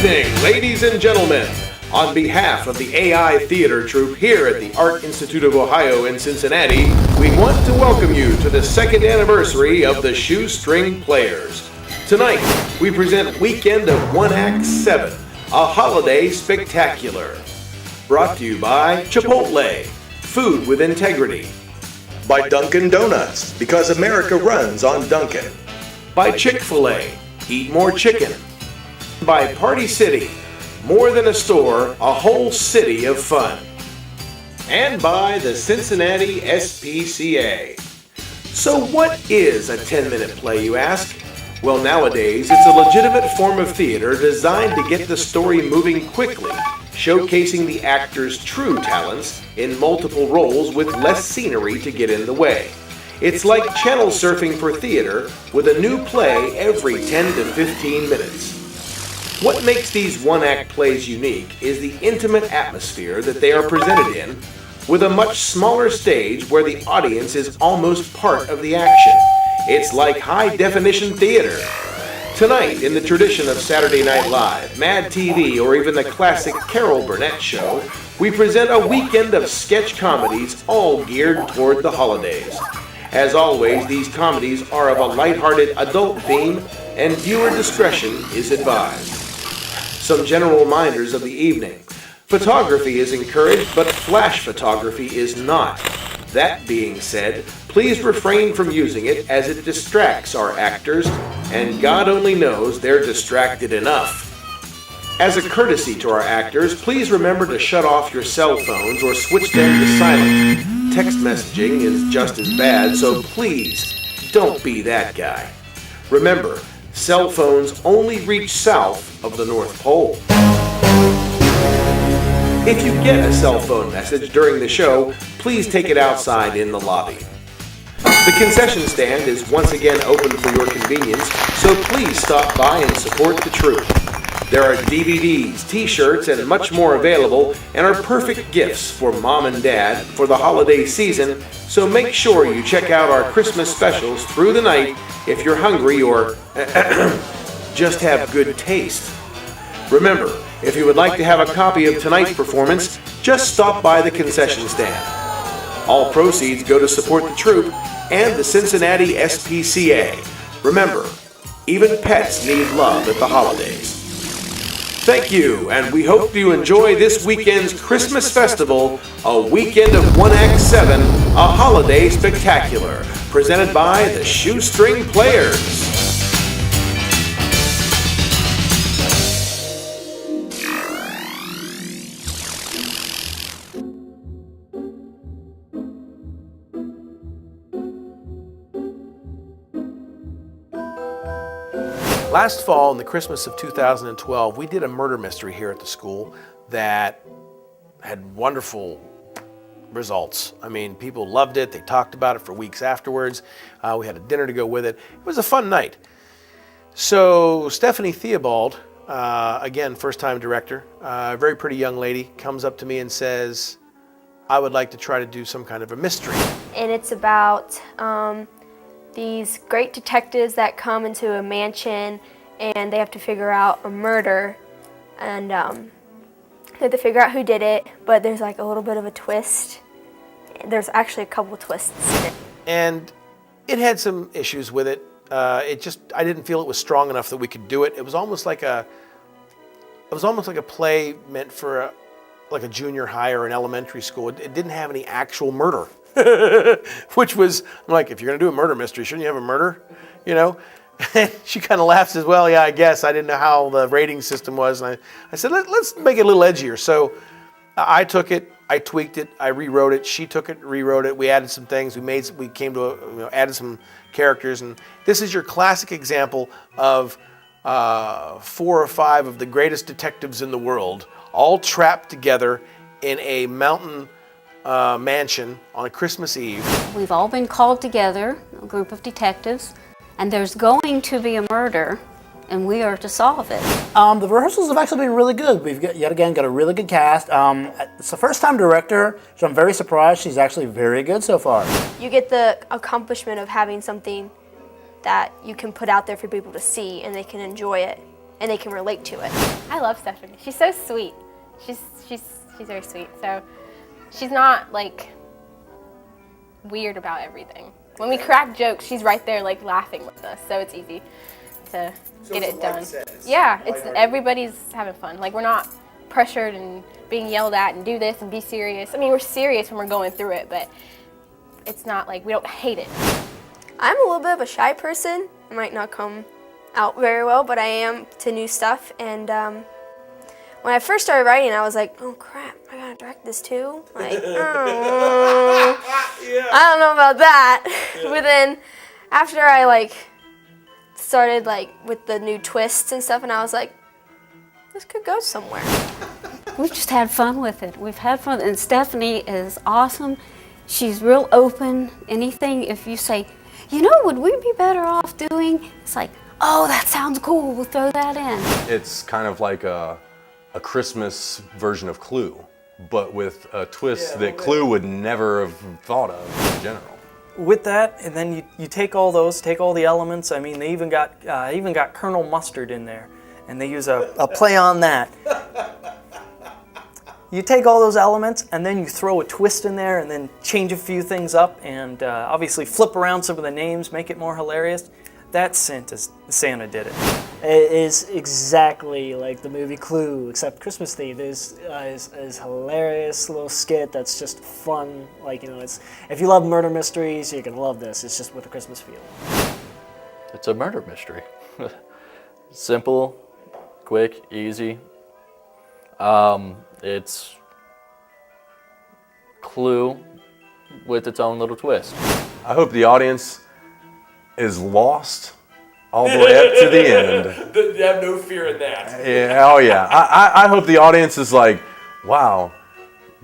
evening, ladies and gentlemen. On behalf of the AI Theater Troupe here at the Art Institute of Ohio in Cincinnati, we want to welcome you to the second anniversary of the Shoestring Players. Tonight, we present Weekend of ONE ACTS VII, a holiday spectacular. Brought to you by Chipotle, food with integrity. By Dunkin' Donuts, because America runs on Dunkin'. By Chick-fil-A, eat more chicken. By Party City, more than a store, a whole city of fun. And by the Cincinnati SPCA. So what is a 10-minute play, you ask? Well, nowadays, it's a legitimate form of theater designed to get the story moving quickly, showcasing the actor's true talents in multiple roles with less scenery to get in the way. It's like channel surfing for theater with a new play every 10 to 15 minutes. What makes these one-act plays unique is the intimate atmosphere that they are presented in, with a much smaller stage where the audience is almost part of the action. It's like high-definition theater. Tonight, in the tradition of Saturday Night Live, Mad TV, or even the classic Carol Burnett show, we present a weekend of sketch comedies all geared toward the holidays. As always, these comedies are of a lighthearted adult theme, and viewer discretion is advised. Some general reminders of the evening. Photography is encouraged, but flash photography is not. That being said, please refrain from using it as it distracts our actors, and God only knows they're distracted enough. As a courtesy to our actors, please remember to shut off your cell phones or switch them to silent. Text messaging is just as bad, so please don't be that guy. Remember, cell phones only reach south of the North Pole. If you get a cell phone message during the show, please take it outside in the lobby. The concession stand is once again open for your convenience, so please stop by and support the troupe. There are DVDs, t-shirts, and much more available, and are perfect gifts for mom and dad for the holiday season, so make sure you check out our Christmas specials through the night if you're hungry or just have good taste. Remember, if you would like to have a copy of tonight's performance, just stop by the concession stand. All proceeds go to support the troupe and the Cincinnati SPCA. Remember, even pets need love at the holidays. Thank you, and we hope you enjoy this weekend's Christmas festival, a weekend of ONE ACTS VII, a holiday spectacular, presented by the Shoestring Players. Last fall, in the Christmas of 2012, we did a murder mystery here at the school that had wonderful results. I mean, people loved it. They talked about it for weeks afterwards. We had a dinner to go with it. It was a fun night. So Stephanie Theobald, again, first-time director, a very pretty young lady, comes up to me and says, I would like to try to do some kind of a mystery. And it's about these great detectives that come into a mansion and they have to figure out a murder, and they have to figure out who did it, but there's like a little bit of a twist. There's actually a couple twists in it. And it had some issues with it. I didn't feel it was strong enough that we could do it. It was almost like a play meant for a junior high or an elementary school. It didn't have any actual murder. Which was, I'm like, if you're going to do a murder mystery, shouldn't you have a murder? You know? And she kind of laughs, says, well, yeah, I guess. I didn't know how the rating system was. And I said, let's make it a little edgier. So I took it, I tweaked it, I rewrote it. She took it, rewrote it. We added some things. We came to, added some characters. And this is your classic example of 4 or 5 of the greatest detectives in the world, all trapped together in a mountain mansion on a Christmas Eve. We've all been called together, a group of detectives, and there's going to be a murder, and we are to solve it. The rehearsals have actually been really good. We've yet again got a really good cast. It's a first-time director, so I'm very surprised. She's actually very good so far. You get the accomplishment of having something that you can put out there for people to see and they can enjoy it. and they can relate to it. I love Stephanie. She's so sweet. She's very sweet. So she's not like weird about everything. When we crack jokes, she's right there like laughing with us. So it's easy to get it done. Yeah, it's everybody's having fun. Like we're not pressured and being yelled at and do this and be serious. I mean, we're serious when we're going through it, but it's not like we don't hate it. I'm a little bit of a shy person. I might not come out very well, but I am to new stuff. And when I first started writing, I was like, oh crap, I gotta direct this too? Like, oh, I don't know about that. Yeah. But then after I like started like with the new twists and stuff, and I was like, this could go somewhere. We've just had fun with it. We've had fun, and Stephanie is awesome. She's real open. Anything, if you say, you know, would we be better off doing? It's like, oh, that sounds cool. We'll throw that in. It's kind of like a Christmas version of Clue, but with a twist that Clue would never have thought of in general. With that, and then you take all the elements. I mean, they even got Colonel Mustard in there, and they use a play on that. You take all those elements, and then you throw a twist in there, and then change a few things up, and obviously flip around some of the names, make it more hilarious. That's Santa did it. It is exactly like the movie Clue, except Christmas themed. Is hilarious little skit that's just fun. Like, you know, it's if you love murder mysteries, you're gonna love this. It's just with a Christmas feel. It's a murder mystery. Simple, quick, easy. It's Clue with its own little twist. I hope the audience is lost all the way up to the end. You have no fear in that. Yeah, oh yeah. I hope the audience is like, wow,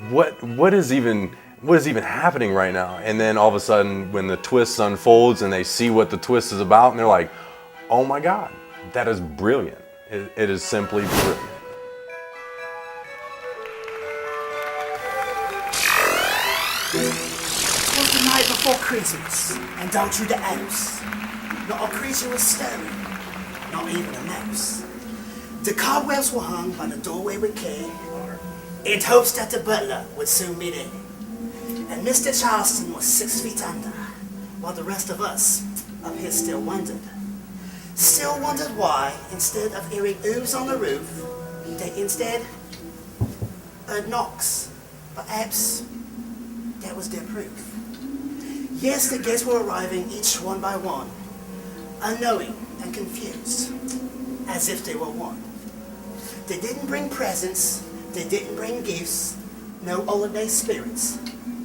what is even happening right now? And then all of a sudden, when the twist unfolds and they see what the twist is about, and they're like, oh my God, that is brilliant. It is simply brilliant. It was the night before Christmas, and down through the house, not a creature was stirring, not even a mouse. The cobwebs were hung by the doorway with care, in hopes that the butler would soon be there. And Mr. Charleston was 6 feet under, while the rest of us up here still wondered. Still wondered why, instead of hearing oohs on the roof, they instead heard knocks. Perhaps that was their proof. Yes, the guests were arriving each one by one, unknowing and confused, as if they were one. They didn't bring presents, they didn't bring gifts, no holiday spirits.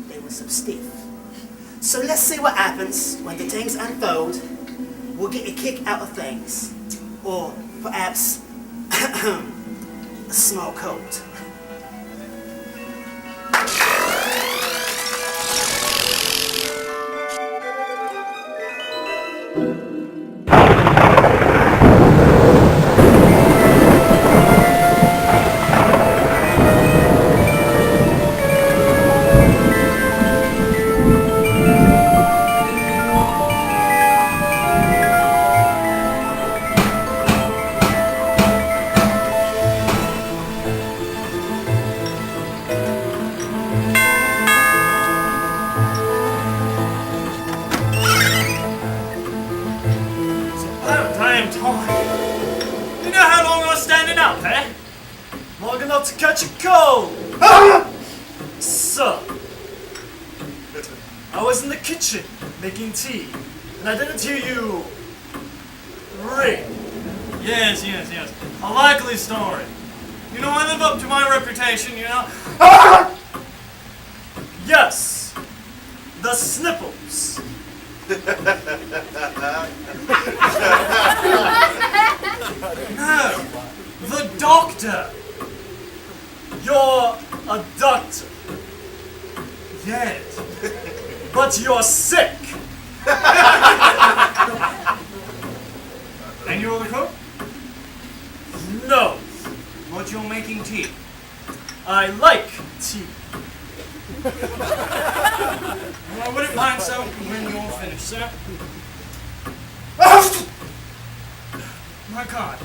They were so stiff. So let's see what happens when the things unfold. We'll get a kick out of things, or perhaps a small cold. Making tea, and I didn't hear you ring. Yes. A likely story. You know, I live up to my reputation, you know. Yes, the Snipples. No, the doctor. You're a doctor. Yes. But you're sick. And you're the cook? No. But you're making tea. I like tea. Well, I wouldn't mind so when you're finished, sir. My God.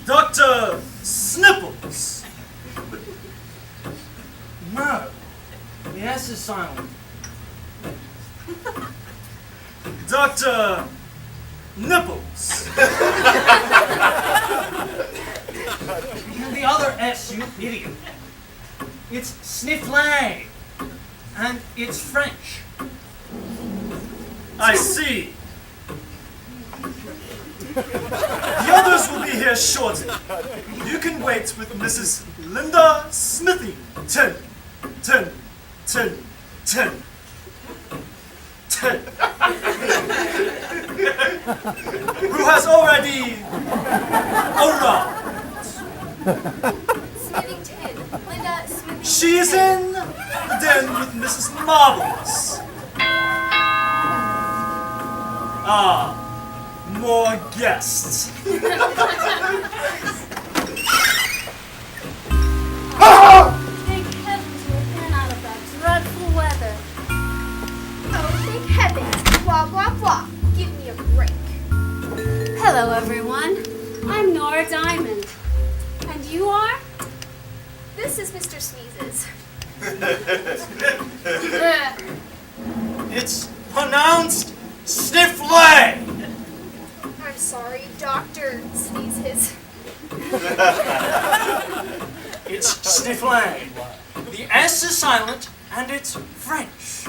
Dr. Snipples. No. The S is silent. Dr. Nipples. And the other S, you idiot. It's Snifflay. And it's French. I see. The others will be here shortly. You can wait with Mrs. Linda Smithington. Who has already arrived. Smithington. Linda Smithington. She is in the den with Mrs. Marbles. Ah, more guests. Thank heavens we're in out of that dreadful weather. Oh, thank heavens. Blah, blah, blah. Give me a break. Hello, everyone. I'm Nora Diamond. And you are? This is Mr. Sneezes. It's pronounced Snifflay. I'm sorry, Dr. Sneezes. It's Snifflay. The S is silent and it's French.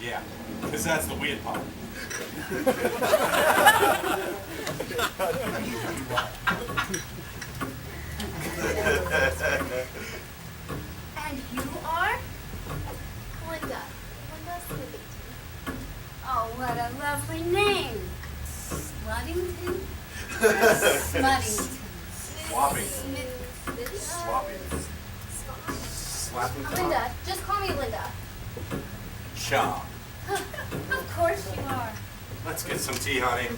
Yeah, because that's the weird part. And you are? Linda. Linda Smithington. Oh, what a lovely name. Sluddington? Smuddington. Swapping. Swapping. Slapping. Linda. Just call me Linda. Cha. Of course you are. Let's get some tea, honey.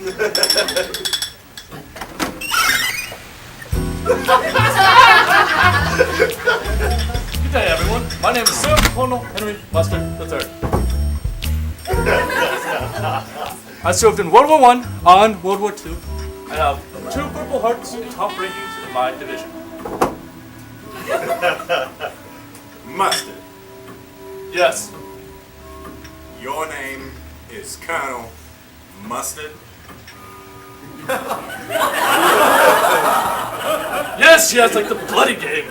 Good day, everyone. My name is Sir Colonel Henry Mustard III. I served in World War I and World War II. I have 2 Purple Hearts and top rankings in my division. Mustard. Yes. Your name is Colonel Mustard. Yes, like the bloody game.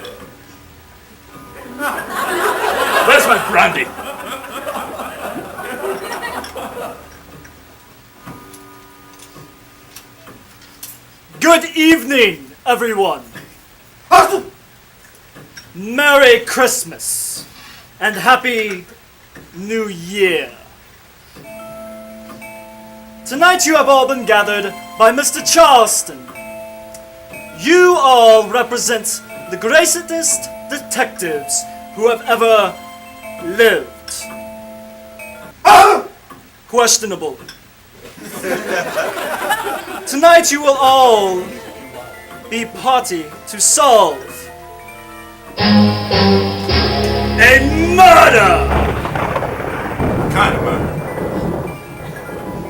Where's my brandy? Good evening, everyone. Merry Christmas and Happy New Year. Tonight you have all been gathered by Mr. Charleston. You all represent the greatest detectives who have ever lived. Questionable. Tonight you will all be party to solve a murder! Kind of murder.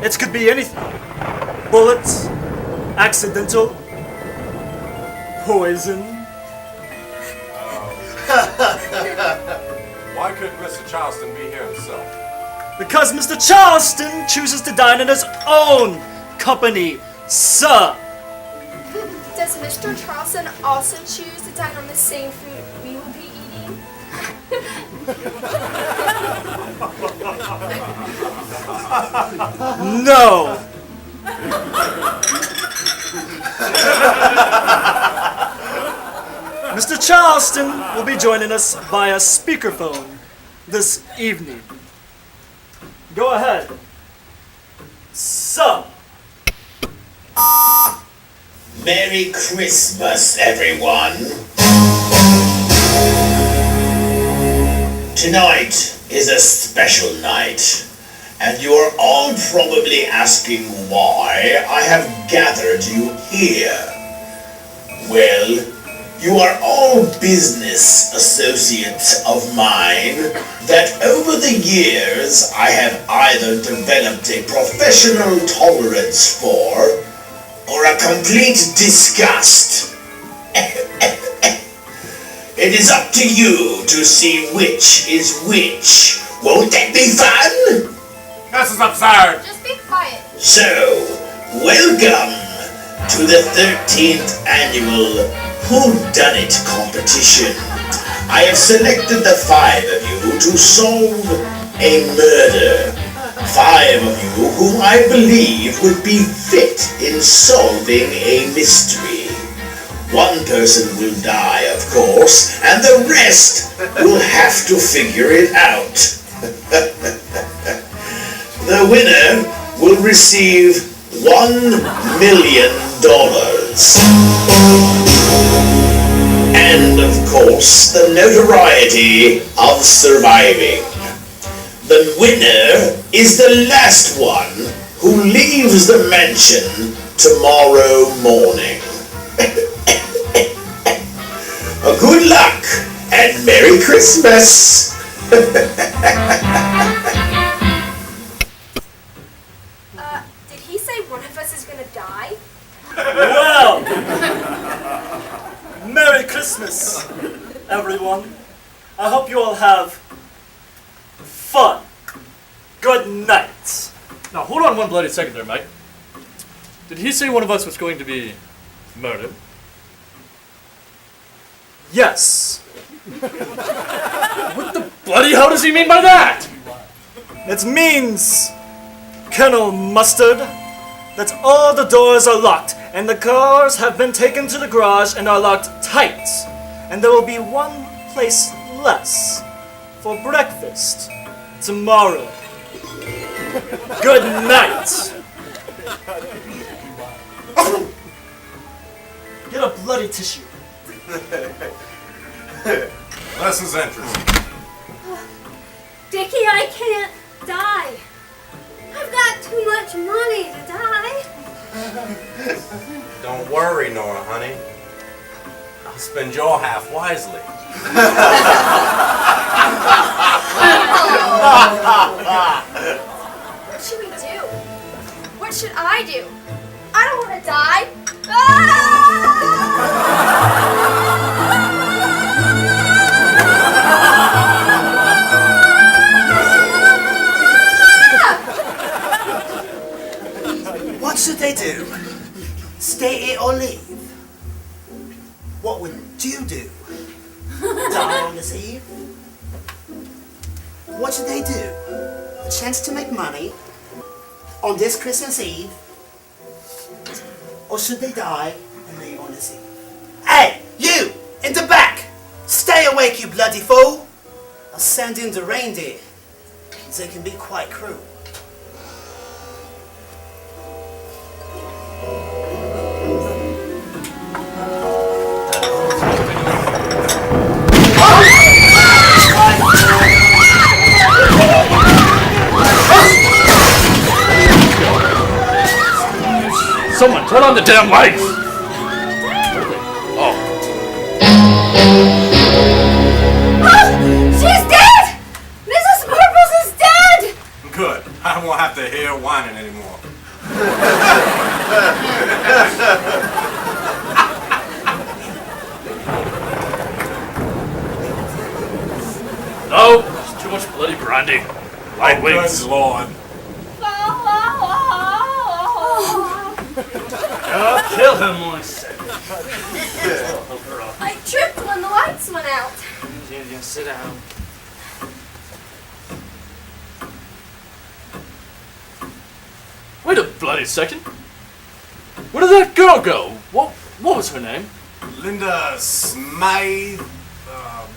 It could be anything. Bullets, accidental, poison. Why couldn't Mr. Charleston be here himself? Because Mr. Charleston chooses to dine in his own company, sir. Does Mr. Charleston also choose to dine on the same food we will be eating? No. Mr. Charleston will be joining us via speakerphone this evening. Go ahead. So. Merry Christmas, everyone. Tonight is a special night, and you are all probably asking why I have gathered you here. Well, You are all business associates of mine that over the years I have either developed a professional tolerance for or a complete disgust. It is up to you to see which is which. Won't that be fun? This is absurd. Just be quiet. So, welcome to the 13th annual Whodunit competition. I have selected the 5 of you to solve a murder. 5 of you whom I believe would be fit in solving a mystery. One person will die, of course, and the rest will have to figure it out. The winner will receive $1 million. And, of course, the notoriety of surviving. The winner is the last one who leaves the mansion tomorrow morning. Good luck and Merry Christmas! Did he say one of us is gonna die? Well, Merry Christmas, everyone. I hope you all have fun. Good night. Now, hold on one bloody second there, Mike. Did he say one of us was going to be murdered? Yes. What the bloody hell does he mean by that? It means, Colonel Mustard, that all the doors are locked and the cars have been taken to the garage and are locked tight. And there will be one place less for breakfast tomorrow. Good night. Get a bloody tissue. This is interesting. Dickie, I can't die. I've got too much money to die. Don't worry, Nora, honey. I'll spend your half wisely. What should we do? What should I do? I don't want to die. Ah! What should they do? Stay here or leave? What would you do? Die on this eve? What should they do? A chance to make money on this Christmas Eve? Or should they die and leave on this eve? Hey, you! In the back! Stay awake, you bloody fool! I'll send in the reindeer. They can be quite cruel. Someone turn on the damn lights! Oh. She's dead! Mrs. Purples is dead! Good. I won't have to hear whining anymore. No, it's too much bloody brandy. Lightweights. Good Lord. Kill him, I said. I tripped when the lights went out. Yeah, sit down. Wait a bloody second. Where did that girl go? What was her name? Linda Smythe. No.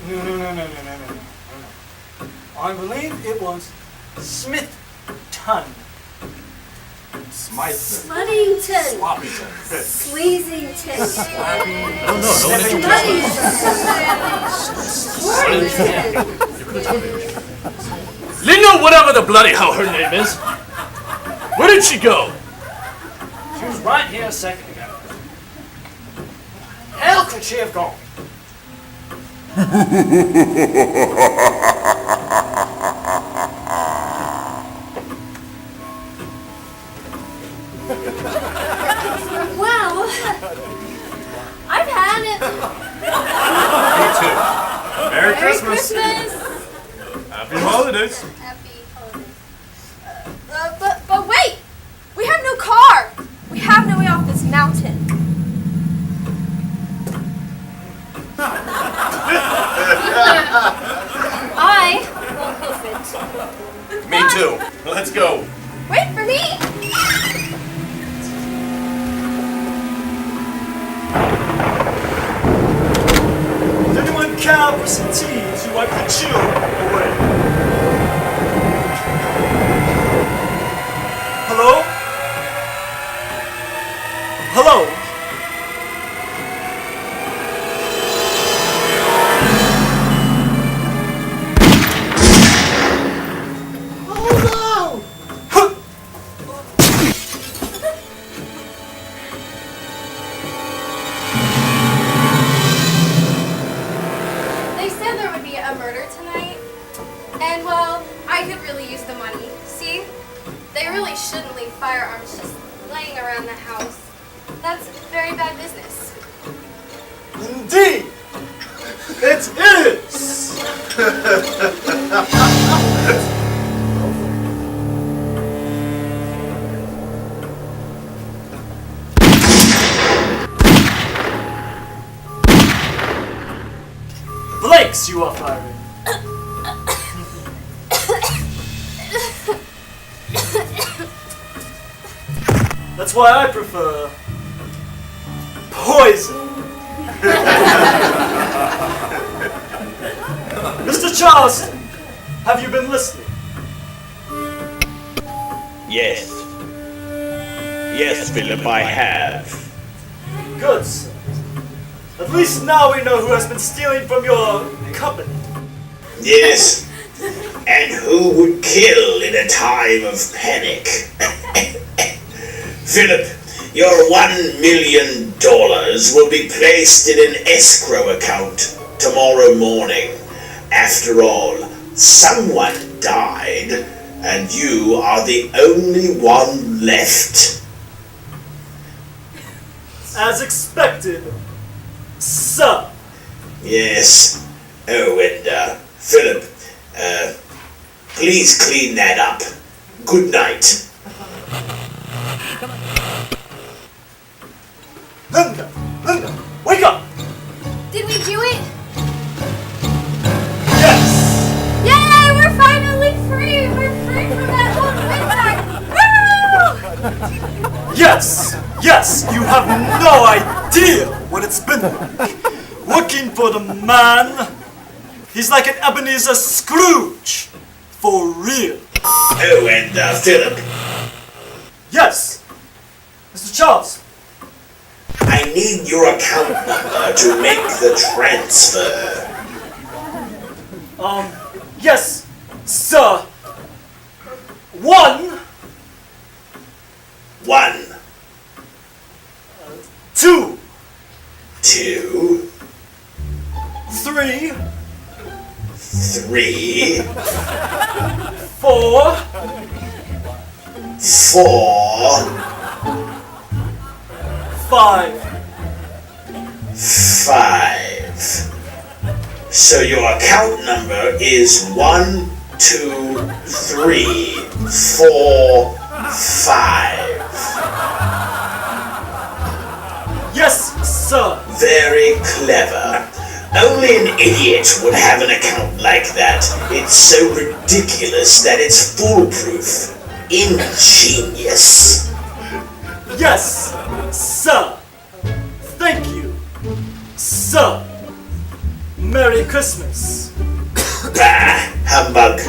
I believe it was Smithton. Smythe. Sluddington. Sloppyton. Sleazington. I don't know. No one Sluddington. Linda, whatever the bloody hell her name is. Where did she go? She was right here a second ago. Hell could she have gone? Well, I've had it. Me too. Merry Christmas. Christmas. Happy holidays. Happy holidays. But wait! We have no car! We have no way off this mountain. I won't hoof it. Me too. Let's go. Wait for me! Would anyone care for some tea to wipe the chill away? Hello? Hello? They said there would be a murder tonight. And well, I could really use the money. See? They really shouldn't leave firearms just laying around the house. That's very bad business. Indeed! It is! Blanks you are firing. That's why I prefer poison. Mr. Charleston, have you been listening? Yes. Yes, Philip, I have. Good, sir. At least now we know who has been stealing from your company. Yes. And who would kill in a time of panic? Philip, your $1 million will be placed in an escrow account tomorrow morning. After all, someone died, and you are the only one left. As expected, sir. Yes. Oh, and Philip, please clean that up. Good night. Linda, wake up! Did we do it? Yes! Yay! We're finally free! We're free from that whole Woo! Yes! Yes! You have no idea what it's been like. Working for the man. He's like an Ebenezer Scrooge. For real. Oh, and Philip. Yes! Mr. Charles. I need your account number to make the transfer. Yes, sir. 1. 2. 2. 3. 3. 4. 4. 5. 5. So your account number is 1, 2, 3, 4, 5. Yes, sir. Very clever. Only an idiot would have an account like that. It's so ridiculous that it's foolproof. Ingenious. Yes, sir. Thank you, sir. Merry Christmas. Bah, humbug.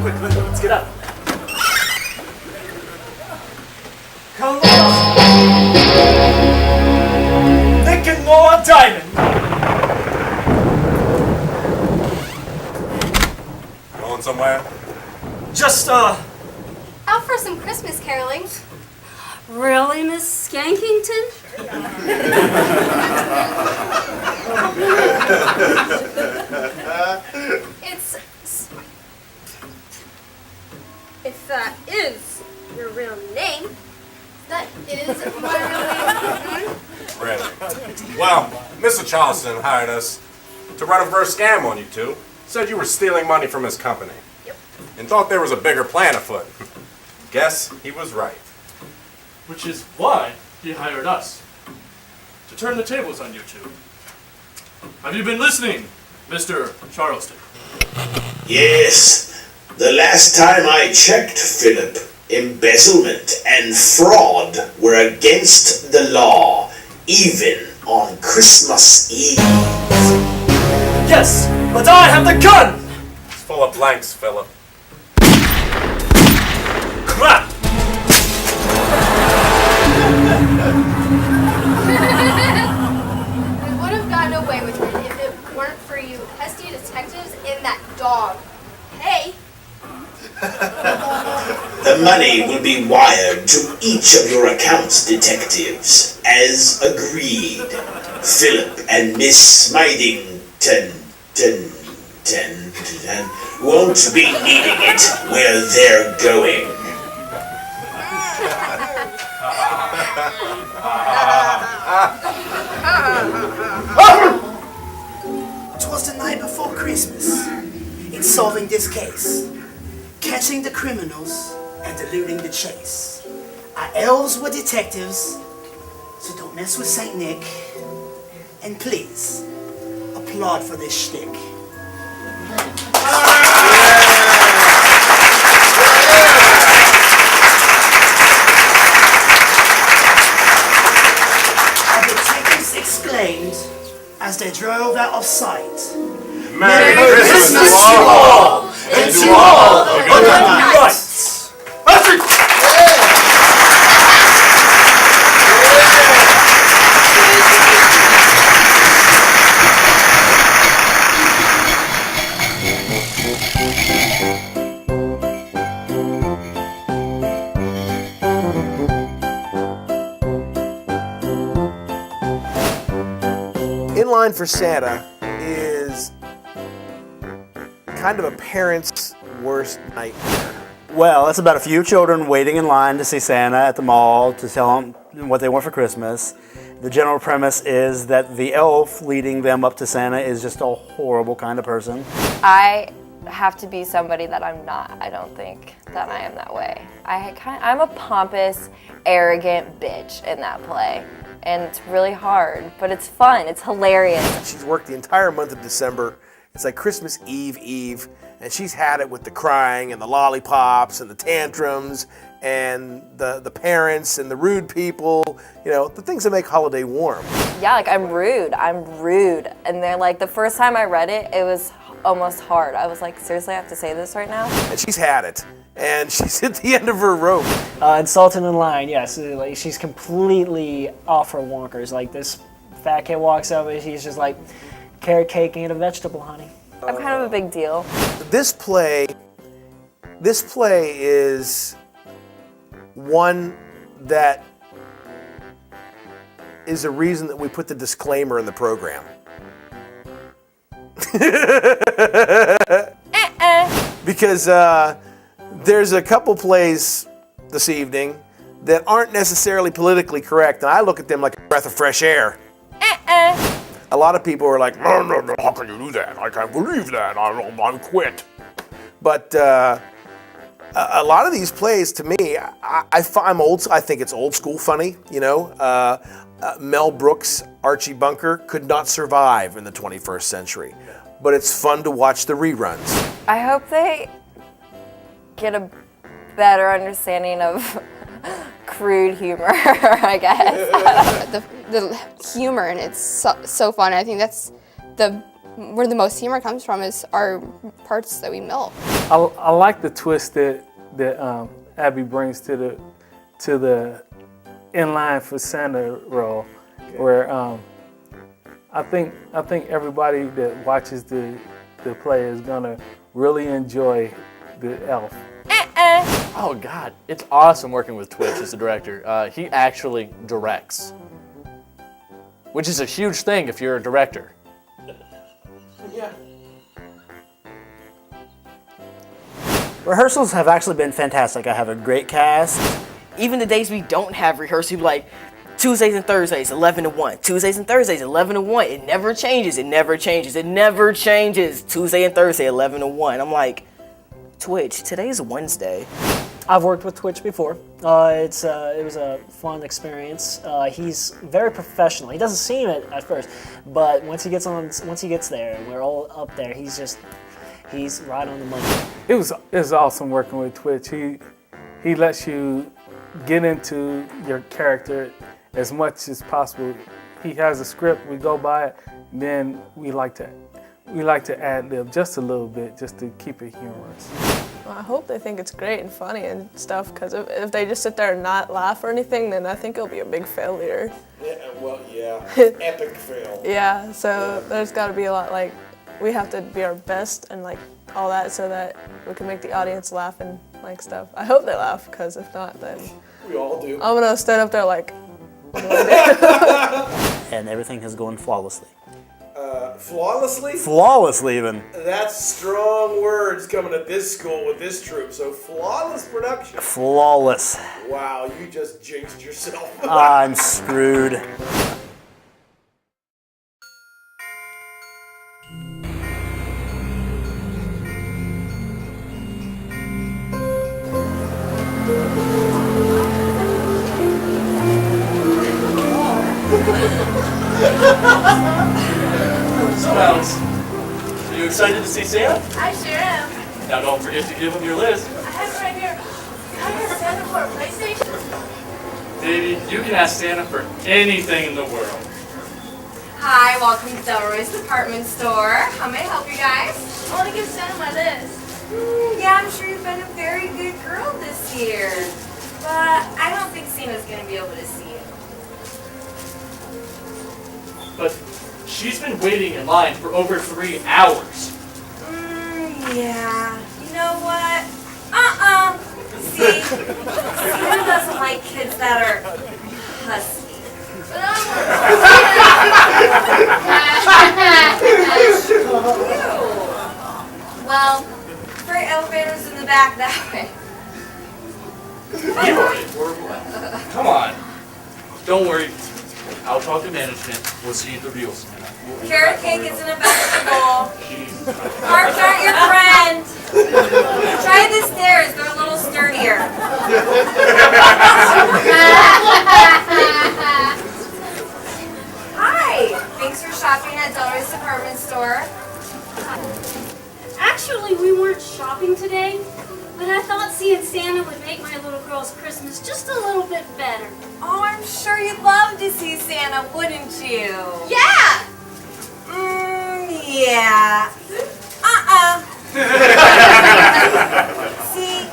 Quick, let's get up. Come on. Nick and Laura Diamond. Going somewhere? Just, Out for some Christmas caroling. Really, Miss Skankington? If that is your real name, that is my real name. Really? Well, Mr. Charleston hired us to run a reverse scam on you two. Said you were stealing money from his company. Yep. And thought there was a bigger plan afoot. Guess he was right. Which is why he hired us. To turn the tables on you two. Have you been listening, Mr. Charleston? Yes. The last time I checked, Philip, embezzlement and fraud were against the law, even on Christmas Eve. Yes, but I have the gun! It's full of blanks, Philip. Crap! We would have gotten away with it if it weren't for you pesky detectives and that dog. Hey! The money will be wired to each of your accounts, detectives, as agreed. Philip and Miss Smithington won't be needing it where they're going. 'Twas the night before Christmas. In solving this case, catching the criminals and eluding the chase. Our elves were detectives, so don't mess with Saint Nick. And please, applaud for this shtick. The detectives exclaimed as they drove out of sight. Merry Christmas to all, and to all a good night. In Line for Santa is kind of a parent's worst nightmare. Well, it's about a few children waiting in line to see Santa at the mall to tell them what they want for Christmas. The general premise is that the elf leading them up to Santa is just a horrible kind of person. I have to be somebody that I'm not. I don't think that I am that way. I'm a pompous, arrogant bitch in that play. And it's really hard, but it's fun. It's hilarious. She's worked the entire month of December. It's like Christmas Eve, and she's had it with the crying and the lollipops and the tantrums and the parents and the rude people, you know, the things that make holiday warm. Yeah, like I'm rude. And they're like, the first time I read it, it was almost hard. I was like, seriously, I have to say this right now? And she's had it. And she's at the end of her rope. Insulting in line, yes. Like, she's completely off her wonkers. Like, this fat kid walks up and she's just like, carrot cake ain't a vegetable, honey. I'm kind of a big deal. This play is one that is a reason that we put the disclaimer in the program. Because there's a couple plays this evening that aren't necessarily politically correct, and I look at them like a breath of fresh air. A lot of people are like, no, how can you do that? I can't believe that. I quit. But a lot of these plays, to me, I think it's old school funny. You know, Mel Brooks' Archie Bunker could not survive in the 21st century, but it's fun to watch the reruns. I hope they get a better understanding of crude humor, I guess. the humor in it's so fun. I think that's where the most humor comes from is our parts that we milk. I like the twist that Abby brings to the In Line for Santa role, where I think everybody that watches the play is gonna really enjoy the elf. Oh God, it's awesome working with Twitch as the director. He actually directs, which is a huge thing if you're a director. Yeah. Rehearsals have actually been fantastic. I have a great cast. Even the days we don't have rehearsal, you'll be like, Tuesdays and Thursdays, 11 to 1. Tuesdays and Thursdays, 11 to 1. It never changes. It never changes. It never changes. Tuesday and Thursday, 11 to 1. I'm like, Twitch, today's Wednesday. I've worked with Twitch before. It was a fun experience. He's very professional. He doesn't seem it at first, but once he gets there, and we're all up there, he's right on the money. It was awesome working with Twitch. He lets you get into your character as much as possible. He has a script, we go by it, then we like to ad-lib just a little bit just to keep it humorous. Well, I hope they think it's great and funny and stuff, because if they just sit there and not laugh or anything, then I think it'll be a big failure. Yeah, epic fail. Yeah, so there's got to be a lot, like, we have to be our best and like all that so that we can make the audience laugh and like stuff. I hope they laugh, because if not, then we all do. I'm gonna stand up there like, And everything has gone flawlessly. Flawlessly? Flawlessly, even. That's strong words coming at this school with this troupe. So flawless production. Flawless. Wow, you just jinxed yourself. I'm screwed. Sprowls, are you excited to see Santa? I sure am. Now don't forget to give him your list. I have it right here. Can I get Santa for a PlayStation? Baby, you can ask Santa for anything in the world. Hi, welcome to Delroy's department store. How may I help you guys? I want to give Santa my list. Yeah, I'm sure you've been a very good girl this year. But I don't think Santa's going to be able to see you. But she's been waiting in line for over 3 hours. Yeah. You know what? See, Santa doesn't like kids that are husky. But well, freight elevators in the back that way. Come on. Don't worry. I'll talk to management. We'll see you at the real Santa. Carrot cake isn't a vegetable. Mark's not your friend. Try the stairs. They're a little sturdier. Hi. Thanks for shopping at Delroy's department store. Actually, we weren't shopping today, but I thought seeing Santa would make my little girl's Christmas just a little bit better. Oh, I'm sure you'd love to see Santa, wouldn't you? Yeah! Yeah. See,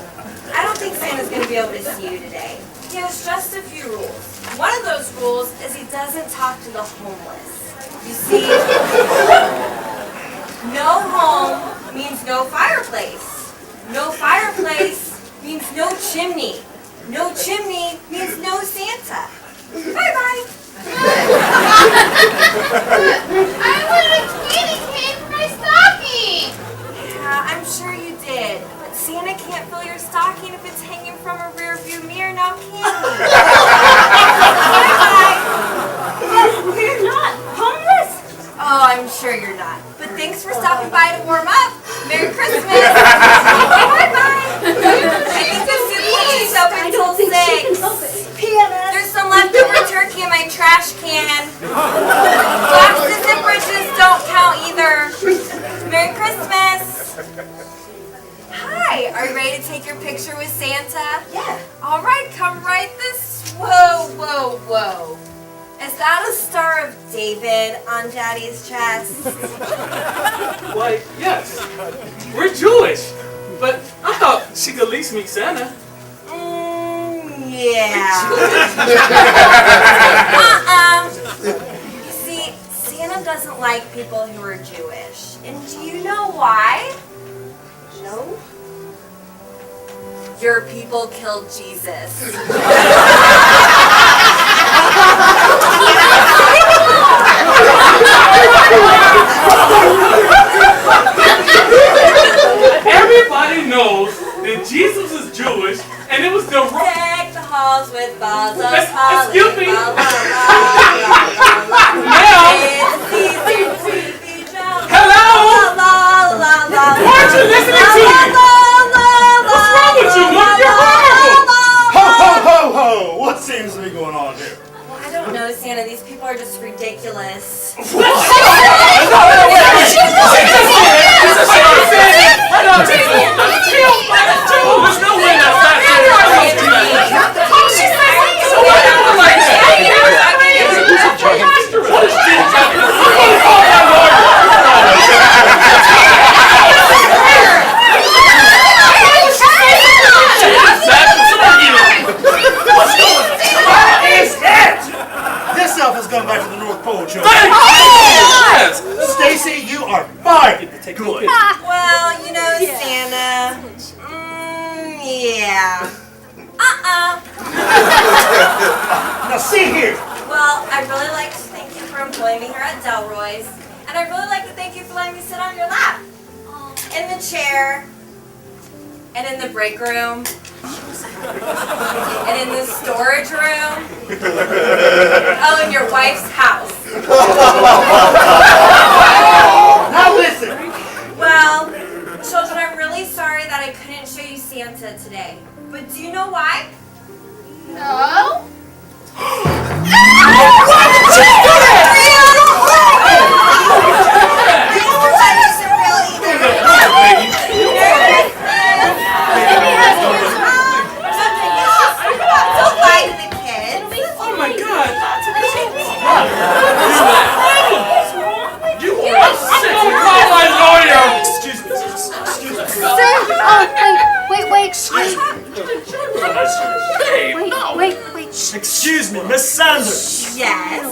I don't think Santa's going to be able to see you today. He has just a few rules. One of those rules is he doesn't talk to the homeless. You see, no home means no fireplace. No fireplace means no chimney. No chimney means no Santa. Bye-bye. I wanted a candy cane for my stocking. Yeah, I'm sure you did. But Santa can't fill your stocking if it's hanging from a rear view mirror, now can he? Bye-bye. We're not homeless. Oh, I'm sure you're not. But thanks for stopping by to warm up. Merry Christmas. Bye-bye. I think the soup kitchen's open till 6. There's some leftover turkey in my trash can. Boxes and bridges don't count either. Merry Christmas. Hi, are you ready to take your picture with Santa? Yeah. All right, come right this. Whoa, whoa, whoa. Is that a Star of David on Daddy's chest? Why, yes. We're Jewish. But I thought she could at least meet Santa. Yeah. You see, Santa doesn't like people who are Jewish. And do you know why? No? Your people killed Jesus. Everybody knows that Jesus is Jewish, and it was the wrong. Deck the halls with balls of Excuse me. Now. Hello. Aren't you listening to me? What's wrong with you? You're horrible. Ho, ho, ho, ho! What seems to be going on here? Well, I don't know, Santa. These people are just ridiculous. There's no way that's This elf has gone back to the North Pole, children. Yes! Stacy, you are fired. Good. Well, you know, Santa. Yeah. Now see here. Well, I'd really like to thank you for employing me here at Delroy's. And I'd really like to thank you for letting me sit on your lap. In the chair. And in the break room. And in the storage room. Oh, in your wife's house. Now listen. Well, children, I'm really sorry that I couldn't show you Santa today. But do you know why? No. Oh my God! You are sick! Call my lawyer! Excuse me. Wait. Excuse me, Miss Sanders. Yes.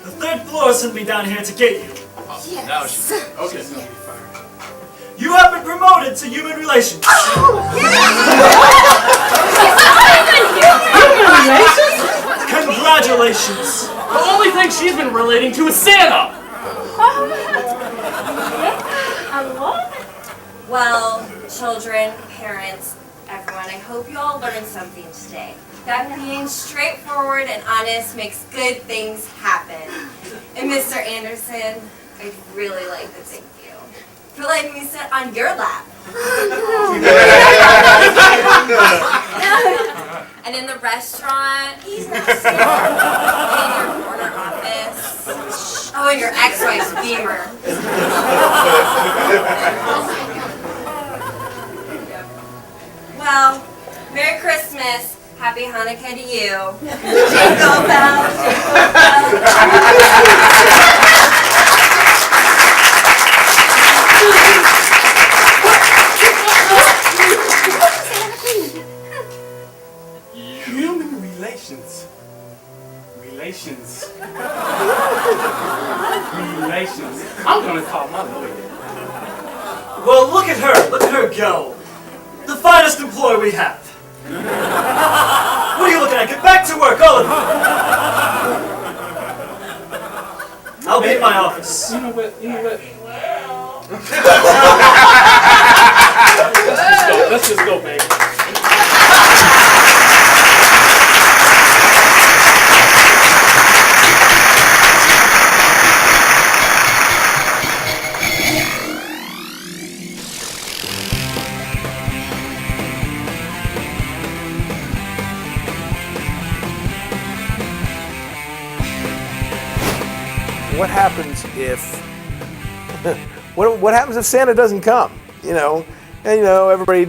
The third floor sent me down here to get you. Now she. Okay. You have been promoted to human relations. Congratulations. The only thing she's been relating to is Santa. Well, children, parents, everyone, I hope you all learned something today. That being straightforward and honest makes good things happen. And Mr. Anderson, I'd really like to thank you for letting me sit on your lap. And in the restaurant, he's not smart. And in your corner office. Oh, and your ex-wife's Beamer. Well, Merry Christmas. Happy Hanukkah to you. Jingle bells, jingle bells. Human relations. I'm gonna call my lawyer. Well, look at her go. The finest employee we have. What are you looking at? Get back to work, all of you. I'll be in my office. You know what? Let's just go, baby. What happens if what happens if Santa doesn't come? And everybody,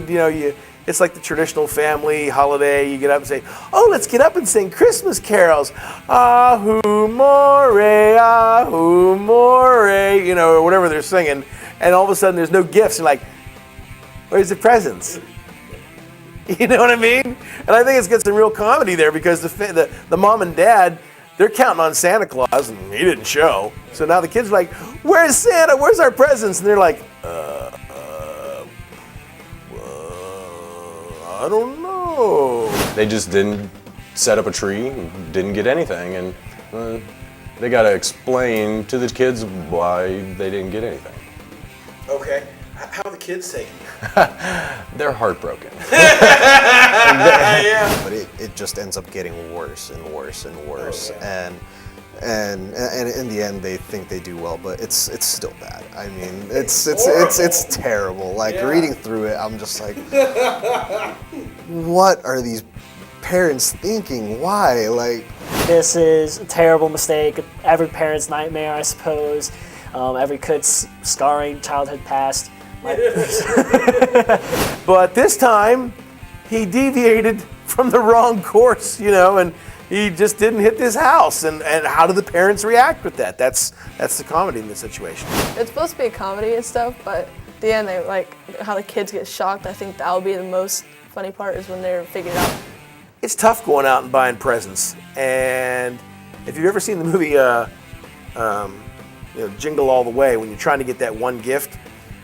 it's like the traditional family holiday. You get up and say, "Oh, let's get up and sing Christmas carols, ahu more, or whatever they're singing." And all of a sudden, there's no gifts. You're like, "Where's the presents?" You know what I mean? And I think it's got some real comedy there because the mom and dad, they're counting on Santa Claus, and he didn't show. So now the kids are like, "Where's Santa? Where's our presents?" And they're like, I don't know. They just didn't set up a tree and didn't get anything, and they got to explain to the kids why they didn't get anything. Okay. How are the kids taking it? They're heartbroken. Yeah. But it just ends up getting worse and worse and worse, and in the end they think they do well, but it's still bad. I mean, it's terrible. Like reading through it, I'm just like, what are these parents thinking? Why? Like, this is a terrible mistake. Every parent's nightmare, I suppose. Every kid's scarring childhood past. But this time, he deviated from the wrong course, and he just didn't hit this house. And how do the parents react with that? That's the comedy in this situation. It's supposed to be a comedy and stuff, but at the end, they like how the kids get shocked. I think that will be the most funny part is when they're figured out. It's tough going out and buying presents. And if you've ever seen the movie Jingle All the Way, when you're trying to get that one gift,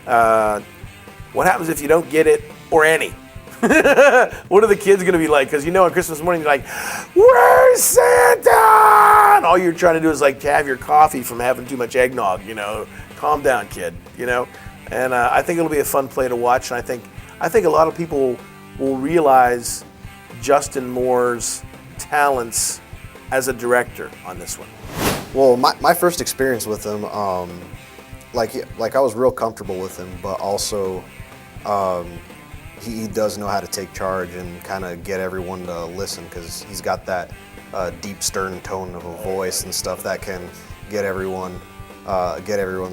what happens if you don't get it or any? What are the kids going to be like? Because on Christmas morning, you're like, where's Santa? And all you're trying to do is like have your coffee from having too much eggnog, Calm down, kid, And I think it'll be a fun play to watch. And I think a lot of people will realize Justin Moore's talents as a director on this one. well, my first experience with him, like I was real comfortable with him, but also he does know how to take charge and kind of get everyone to listen, because he's got that deep, stern tone of a voice and stuff that can get everyone's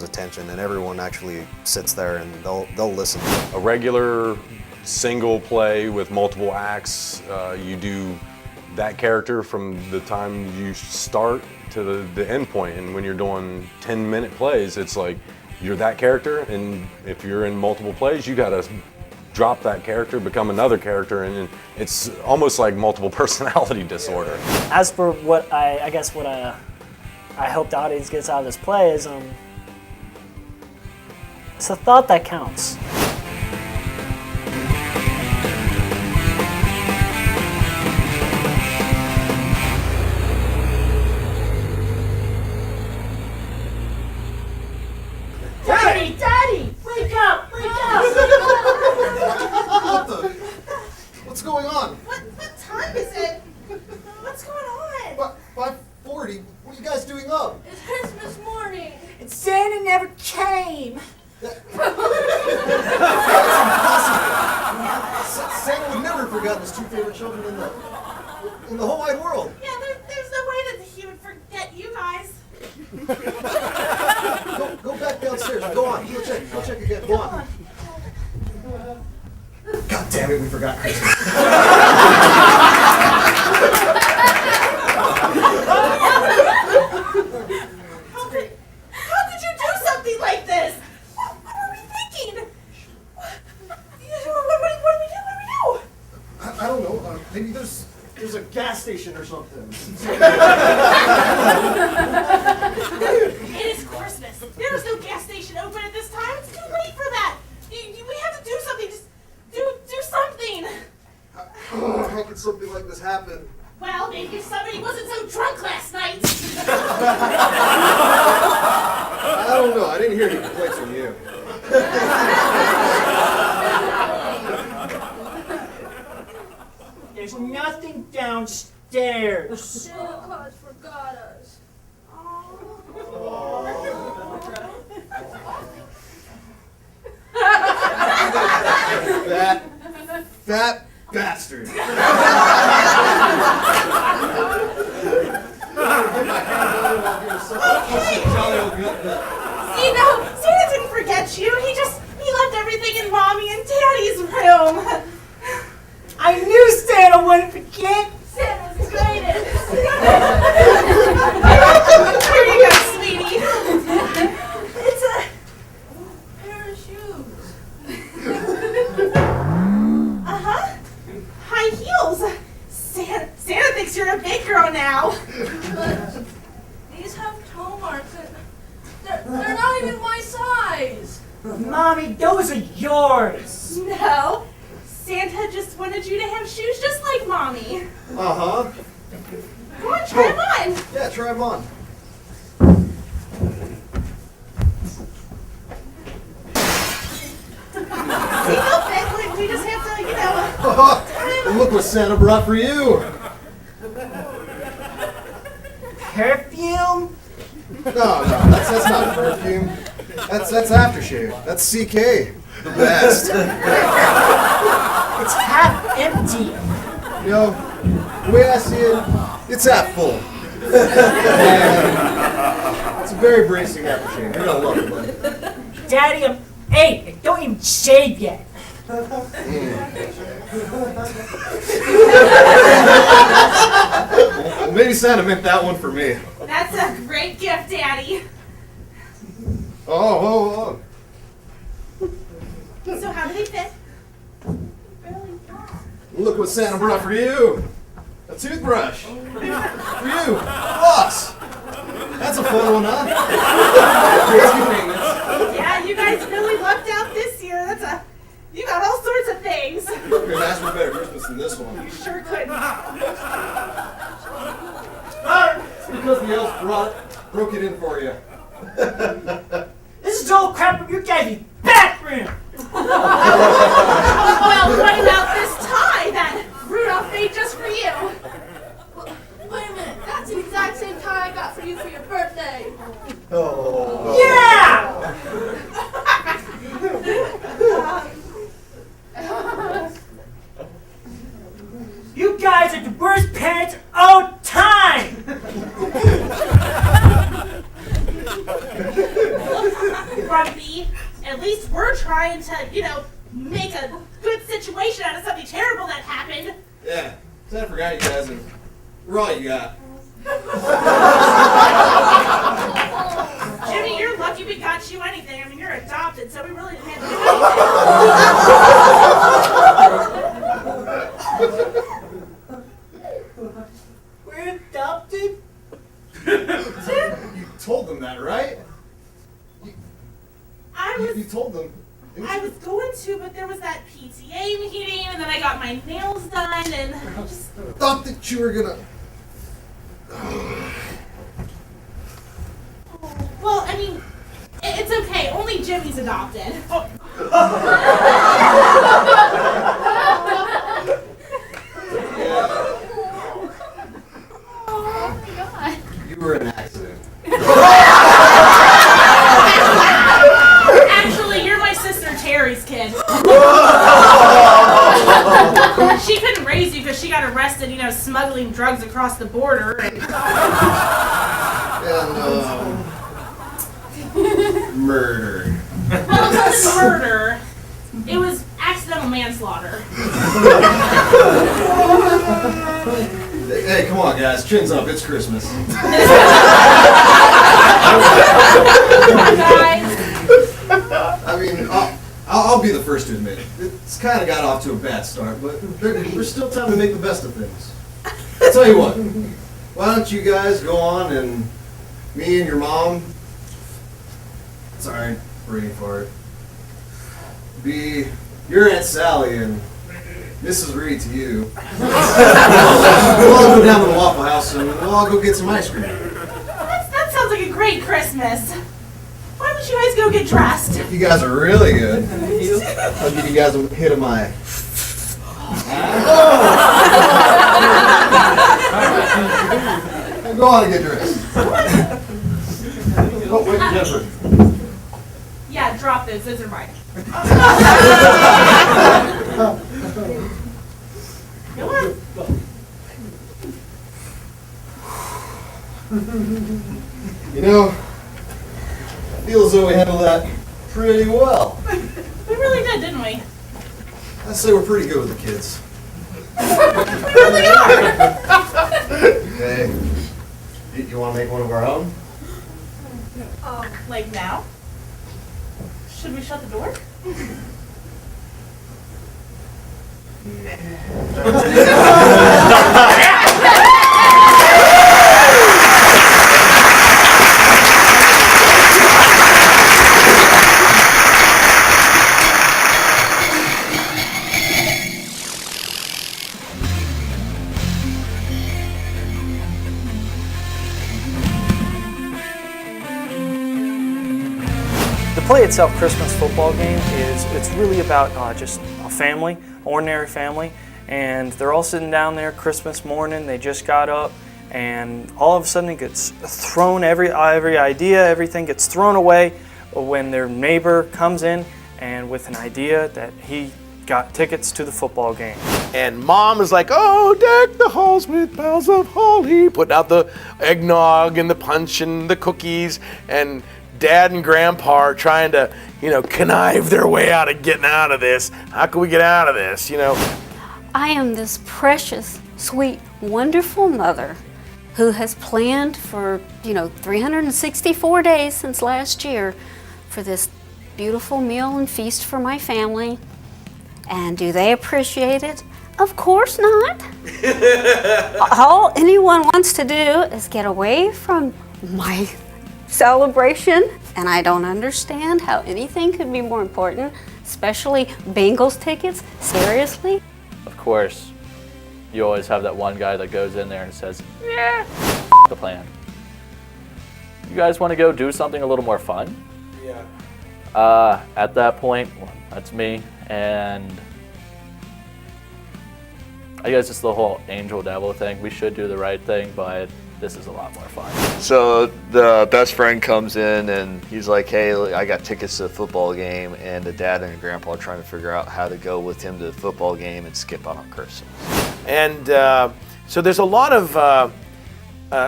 attention, and everyone actually sits there and they'll listen. A regular single play with multiple acts, you do that character from the time you start to the end point, and when you're doing 10-minute plays, it's like you're that character, and if you're in multiple plays, you gotta drop that character, become another character, and it's almost like multiple personality disorder. As for what I guess what I hope the audience gets out of this play is it's a thought that counts. Daddy! Daddy! Wake up! Wake up! What's going on? What time is it? What's going on? 5:40. What are you guys doing up? It's Christmas morning. And Santa never came. That's impossible. Santa would never have forgotten his two favorite children in the whole wide world. Yeah, there's no way that he would forget you guys. Go back downstairs. Go on. Go check again. Go on. God damn it, we forgot Christmas. How could you do something like this? What were we thinking? What do we do? I don't know. Maybe there's a gas station or something. It is Christmas. There is no gas station open at this time. It's too late for that. We have to do something. Just do something. How could something like this happen? Well, maybe if somebody wasn't so drunk last night. I don't know. I didn't hear any complaints from you. There's nothing downstairs. Santa Claus forgot us. That fat bastard. See, no, Santa didn't forget you. He left everything in Mommy and Daddy's room. I knew Santa wouldn't forget. Santa's the greatest. Here you go, sweetie. It's a pair of shoes. Uh-huh. High heels. Santa thinks you're a big girl now. But these have toe marks and they're not even my size. Mommy, those are yours. No. Santa just wanted you to have shoes just like Mommy. Uh-huh. Go on, try them on. Yeah, try them on. See, they'll fit. Like, we just have to, And look what Santa brought for you. Perfume? No, that's not perfume. That's aftershave. That's CK. The best. It's half empty. You know, the way I see it, it's half full. And it's a very bracing aftershave. You're gonna love it, buddy. Daddy, I'm 8. I don't even shave yet. Well, maybe Santa meant that one for me. That's a great gift, Daddy. Oh. So how do they fit? Look what Santa brought for you. A toothbrush. For you. Floss. That's a fun one, huh? Yeah, you guys really lucked out this year. You got all sorts of things. Couldn't ask for a better Christmas than this one. You sure couldn't. It's because the elf broke it in for you. This is all crap from your guys' bathroom. Well, what about this tie that Rudolph made just for you? Wait a minute, that's the exact same tie I got for you for your birthday. Oh. Yeah! You guys are the worst parents of all time! Grumpy, at least we're trying to, make a good situation out of something terrible that happened. Yeah. Santa forgot you guys, and we're all you got. Jimmy, you're lucky we got you anything. I mean, you're adopted, so we really didn't have to do anything. We're adopted? You told them that, right? You told them. I was going to, but there was that PTA meeting, and then I got my nails done, and I just... Thought that you were gonna... Well, I mean, it's okay. Only Jimmy's adopted. Oh my God. You were an accident. Actually, you're my sister Terry's kid. She couldn't raise you because she got arrested, smuggling drugs across the border. And Murder. well, it wasn't murder. It was accidental manslaughter. Hey, come on, guys. Chins up. It's Christmas. I mean, I'll be the first to admit it. It's kind of got off to a bad start, but there's still time to make the best of things. I'll tell you what. Why don't you guys go on and me and your mom, sorry, brain fart, be your Aunt Sally and Mrs. Reed to you. We'll all go down to the Waffle House and we'll all go get some ice cream. That sounds like a great Christmas. Why don't you guys go get dressed? If you guys are really good, I'll give you guys a hit of my... Go on and get dressed. Oh, wait, Jennifer. Yeah, drop those. Those are mine. Go on. I feel as though we handled that pretty well. We really did, didn't we? I'd say we're pretty good with the kids. Really are. Hey, you want to make one of our own? Like now? Should we shut the door? play itself, Christmas Football Game, it's really about just a family, ordinary family, and they're all sitting down there Christmas morning. They just got up, and all of a sudden it gets thrown, every idea, everything gets thrown away when their neighbor comes in and with an idea that he got tickets to the football game. And Mom is like, oh, deck the halls with boughs of holly, putting out the eggnog and the punch and the cookies, and Dad and Grandpa are trying to, connive their way out of getting out of this. How can we get out of this, I am this precious, sweet, wonderful mother who has planned for, 364 days since last year for this beautiful meal and feast for my family. And do they appreciate it? Of course not. All anyone wants to do is get away from my celebration, and I don't understand how anything could be more important, especially Bengals tickets. Seriously? Of course, you always have that one guy that goes in there and says, yeah, the plan. You guys want to go do something a little more fun? Yeah. At that point, that's me, and I guess it's the whole angel devil thing. We should do the right thing, but this is a lot more fun. So the best friend comes in and he's like, hey, I got tickets to the football game, and the dad and the grandpa are trying to figure out how to go with him to the football game and skip out on Christmas. And so there's a lot of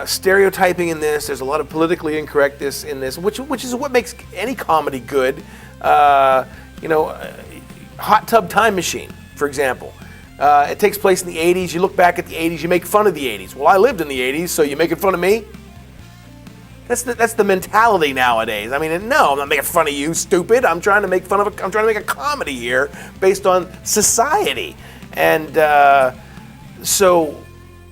stereotyping in this. There's a lot of politically incorrectness in this, which is what makes any comedy good. Hot Tub Time Machine, for example. It takes place in the 80s. You look back at the 80s, you make fun of the 80s. Well, I lived in the 80s, so you're making fun of me? That's the mentality nowadays. I mean, no, I'm not making fun of you, stupid. I'm trying to make a comedy here based on society. And so,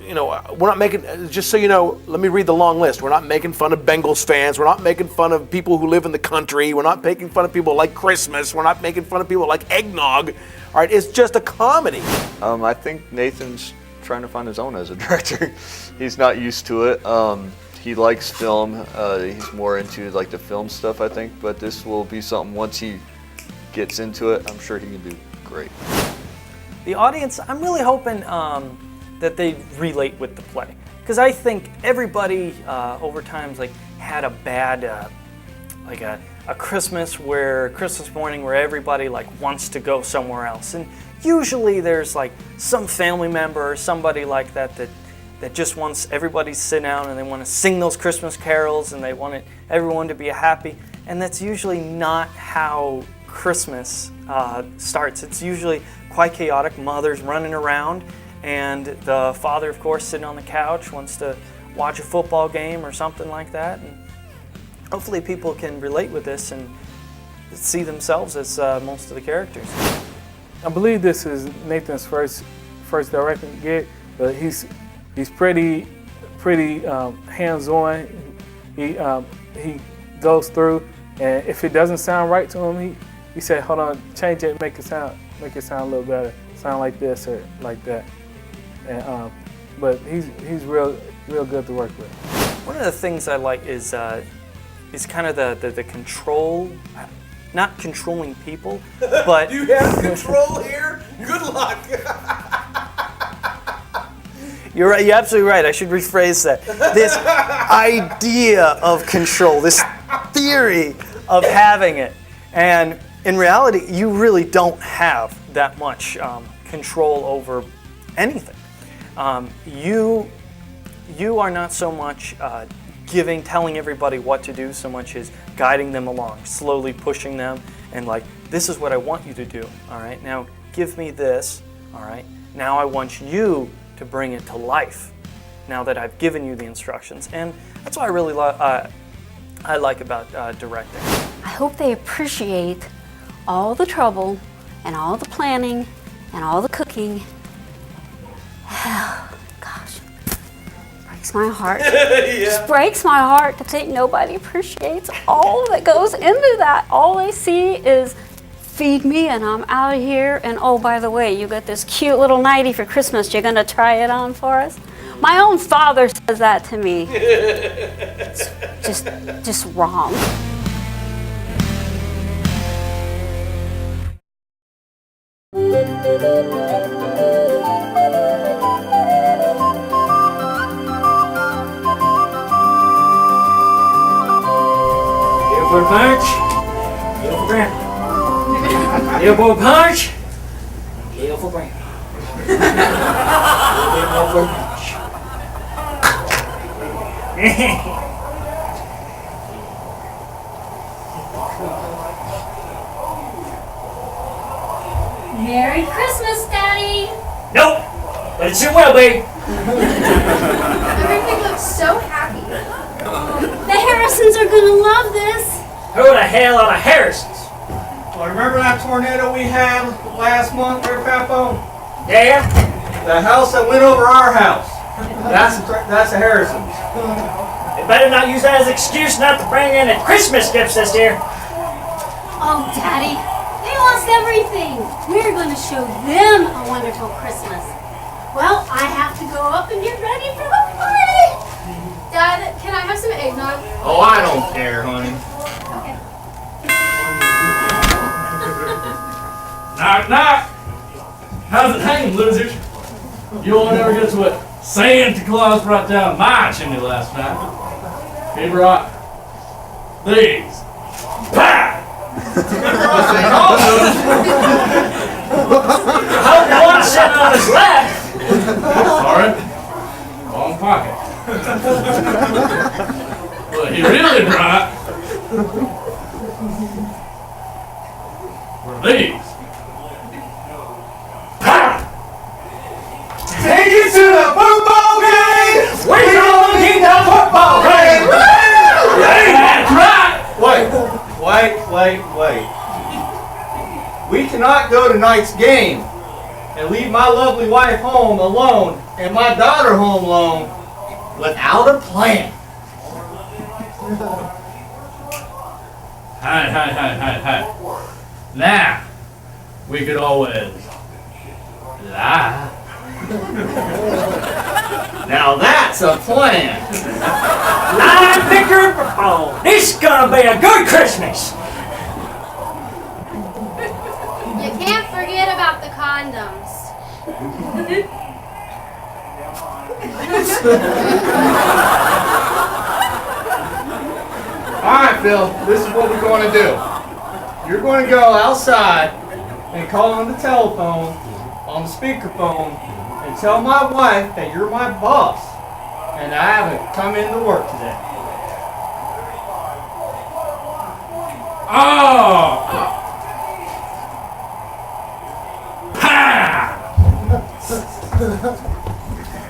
we're not making, just so you know, let me read the long list. We're not making fun of Bengals fans. We're not making fun of people who live in the country. We're not making fun of people like Christmas. We're not making fun of people like eggnog. All right, it's just a comedy. I think Nathan's trying to find his own as a director. He's not used to it. He likes film. He's more into like the film stuff, I think. But this will be something, once he gets into it, I'm sure he can do great. The audience, I'm really hoping that they relate with the play, because I think everybody over time's had a bad a Christmas morning where everybody wants to go somewhere else, and usually there's some family member or somebody like that just wants everybody to sit down and they want to sing those Christmas carols and they want everyone to be happy, and that's usually not how Christmas starts. It's usually quite chaotic. Mother's running around, and the father, of course, sitting on the couch, wants to watch a football game or something like that. And hopefully people can relate with this and see themselves as most of the characters. I believe this is Nathan's first directing gig, but he's pretty hands-on. He goes through, and if it doesn't sound right to him, he said, hold on, change it, make it sound a little better, sound like this or like that. And but he's real good to work with. One of the things I like is kind of the control, not controlling people, but Do you have control here? Good luck. You're right. You're absolutely right. I should rephrase that. This idea of control, this theory of having it, and in reality, you really don't have that much control over anything. You are not so much telling everybody what to do, so much as guiding them along, slowly pushing them, and this is what I want you to do. All right, now give me this. All right, now I want you to bring it to life. Now that I've given you the instructions, and that's what I really I like about directing. I hope they appreciate all the trouble and all the planning and all the cooking. Gosh, breaks my heart. It just breaks my heart to think nobody appreciates all that goes into that. All they see is feed me and I'm out of here, and oh, by the way, you got this cute little nightie for Christmas. You're gonna try it on for us? My own father says that to me. It's just wrong. punch. Kill for grandpa. Little boy punch. Kill for grandpa. A little bit more for punch. Merry Christmas, Daddy! Nope, but it sure will be. Everything looks so happy. The Harrisons are gonna love this. Who the hell are the Harrisons? Well, remember that tornado we had last month there, Papo? Yeah? The house that went over our house. That's the Harrisons. They better not use that as an excuse not to bring in the Christmas gifts this year. Oh, Daddy, they lost everything. We're gonna show them a wonderful Christmas. Well, I have to go up and get ready for the party. Dad, can I have some eggnog? Oh, I don't care, honey. Knock, knock. How's it hanging, losers? You won't ever guess what Santa Claus brought down my chimney last night. He brought these. Pie! Hope no one's sitting on his lap. Sorry. Wrong pocket. What he really brought were these. Take it to the football game! We're gonna keep the football game! That's right! Wait. We cannot go to tonight's game and leave my lovely wife home alone and my daughter home alone without a plan. Hi. Now, we could always lie. Now that's a plan. Line picker for Paul. This is gonna be a good Christmas. You can't forget about the condoms. Alright, Phil, this is what we're going to do. You're going to go outside and call on the telephone, on the speakerphone, and tell my wife that you're my boss and I haven't come into work today. Oh!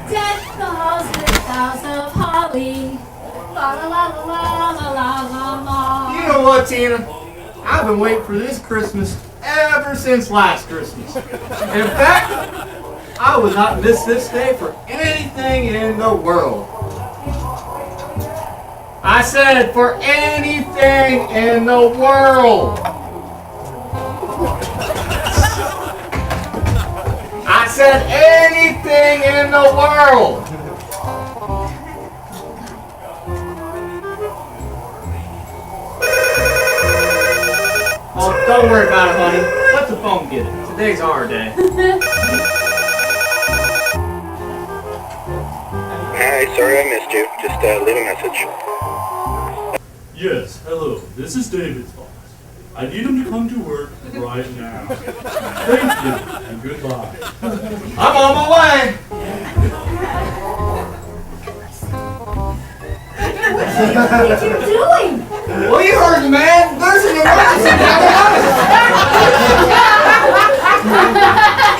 Deck the halls with boughs of holly. La la la la la la la la. You know what, Tina? I've been waiting for this Christmas ever since last Christmas. In fact, I would not miss this day for anything in the world. I said for anything in the world. I said anything in the world. Oh, don't worry about it, honey. Let the phone get it. Today's our day. Hi, sorry I missed you. Just leave a message. Yes, hello. This is David's boss. I need him to come to work right now. Thank you, and goodbye. I'm on my way. What are you doing? Well, you heard the man. There's an emergency down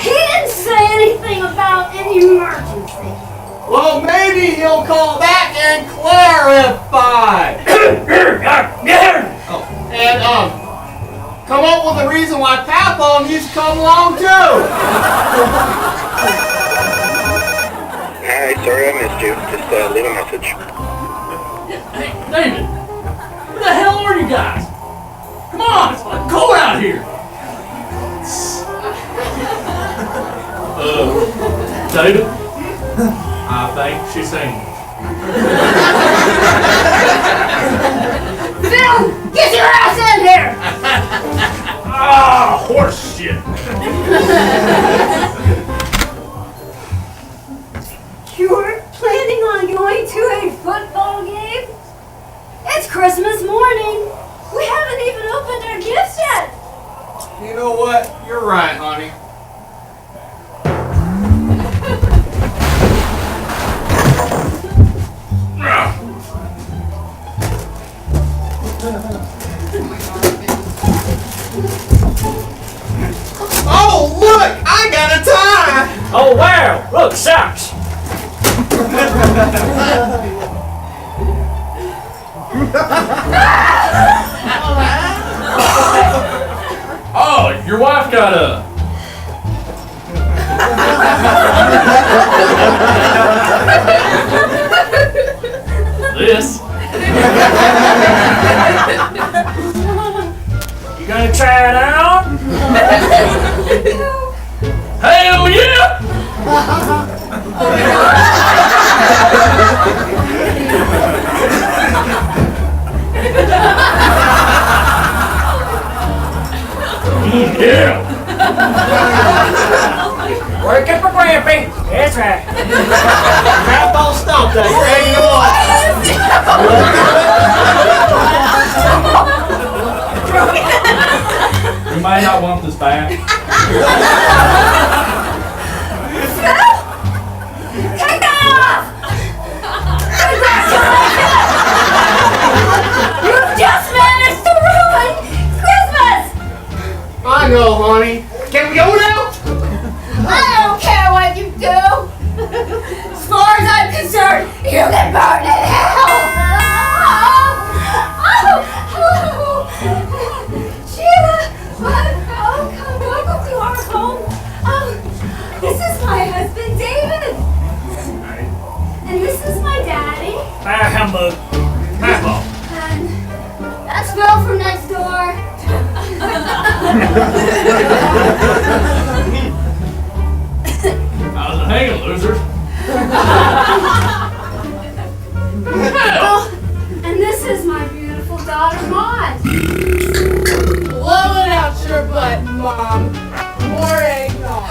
He didn't say anything about any emergency. Well, maybe he'll call back and clarify. And come up with a reason why Papa needs to come along too. Hi, sorry I missed you. Just leave a message. Hey, David, where the hell are you guys? Come on, it's like cold out here. David, I think she's saying. Phil, get your ass in here! Ah, horse shit. You're planning on going to a football game? It's Christmas morning. We have know what? You're right, honey. Oh, look! I got a tie! Oh, wow! Look, socks! Oh, your wife got a. This. You gonna try it out? Hell yeah! Yeah! Work it for Grampy. That's right. Grandpa, stop that. You're hanging You might not want this back. Take that off! You've just managed to ruin Christmas! I know, honey. Can we go now? I don't care what you do! As far as I'm concerned, you can burn in hell! Sheila! Welcome to our home. This is my husband, David. And this is my daddy. Humbug. Apple. And that's Bill from next door. How's it hanging, losers? Oh, and this is my beautiful daughter, Maud. Blow it out your butt, Mom. More eggnog.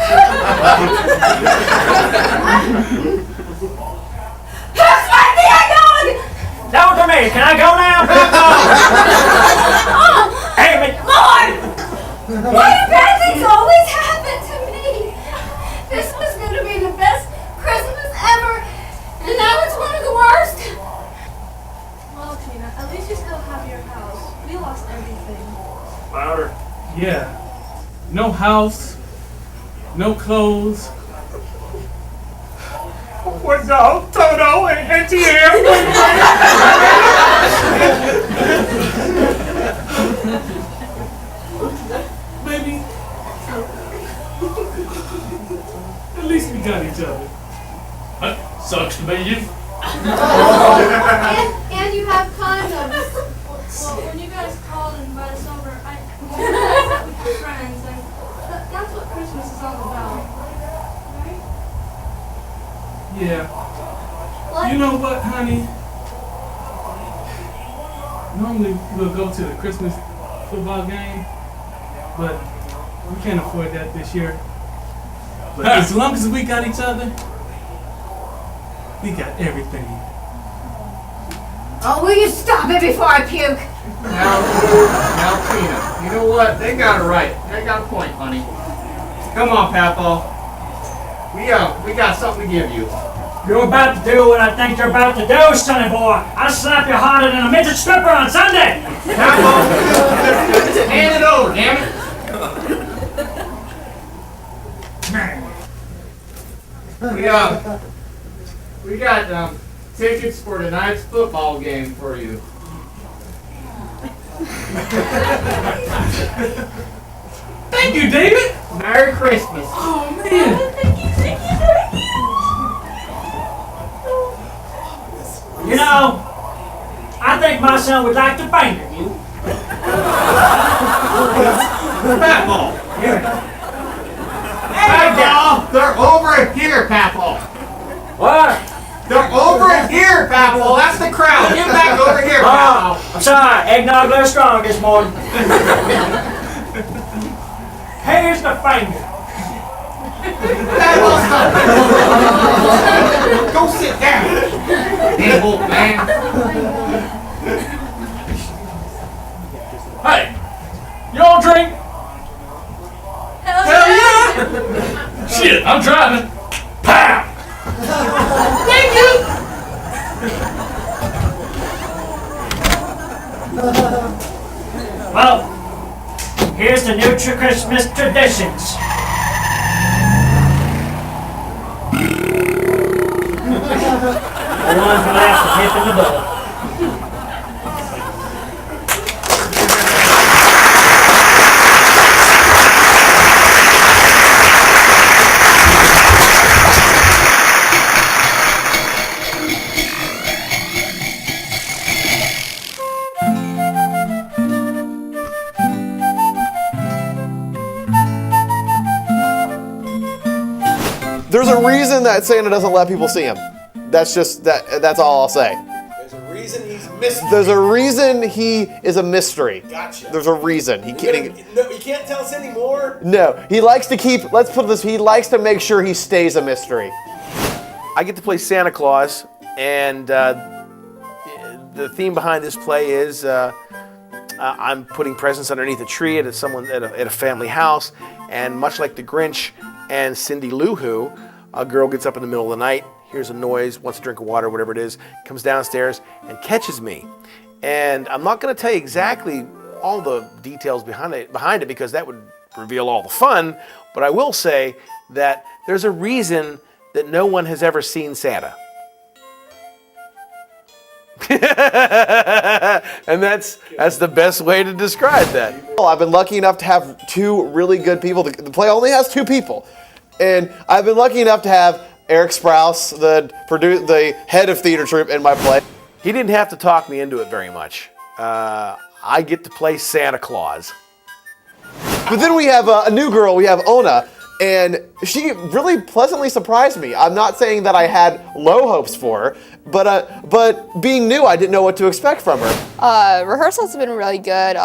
Who's got the eggnog? Down to me. Can I go now? Hey, me. Lord! Why do bad things always happen to me? This was going to be the best Christmas ever, and now it's one of the worst. Well, Tina, at least you still have your house. We lost everything. Louder. Yeah. No house. No clothes. What's up, Toto and NTM? Baby. At least we got each other. That sucks to be you. And you have condoms. Well, when you guys called and invited us over, I met with your friends, and that's what Christmas is all about, right? Yeah. You know what, honey? Normally we'll go to the Christmas football game, but we can't afford that this year. But as long as we got each other, we got everything. Oh, will you stop it before I puke? Now, Tina, you know what? They got it right. They got a point, honey. Come on, Papa. We got something to give you. You're about to do what I think you're about to do, sonny boy. I'll slap you harder than a midget stripper on Sunday. Papa, hand it over, damn it. We got tickets for tonight's football game for you. Thank you, David. Merry Christmas. Oh man. You know, I think my son would like to finger you. Bat ball. Bat ball. They're over here, Papa. What? They're over here, Papa. That's the crowd. Get back over here, Papa. I'm sorry, eggnog a little strong this morning. Here's the finger. Go sit down. Animal man. Hey, you all drink? future Christmas traditions. The ones that last a hip in the butt. There's a reason that Santa doesn't let people see him. That's just that's all I'll say. There's a reason he's mystery. There's a reason he is a mystery. Gotcha. There's a reason. No, you can't tell us anymore. No, he likes to keep, let's put this, he likes to make sure he stays a mystery. I get to play Santa Claus, and the theme behind this play is I'm putting presents underneath a tree at a family house, and much like the Grinch and Cindy Lou Who, a girl gets up in the middle of the night, hears a noise, wants a drink of water, whatever it is, comes downstairs and catches me. And I'm not going to tell you exactly all the details behind it because that would reveal all the fun, but I will say that there's a reason that no one has ever seen Santa. And that's the best way to describe that. I've been lucky enough to have two really good people. The play only has two people. And I've been lucky enough to have Erik Sprowls, the head of theater troupe in my play. He didn't have to talk me into it very much. I get to play Santa Claus. But then we have a new girl, we have Ona, and she really pleasantly surprised me. I'm not saying that I had low hopes for her, but being new, I didn't know what to expect from her. Rehearsals have been really good.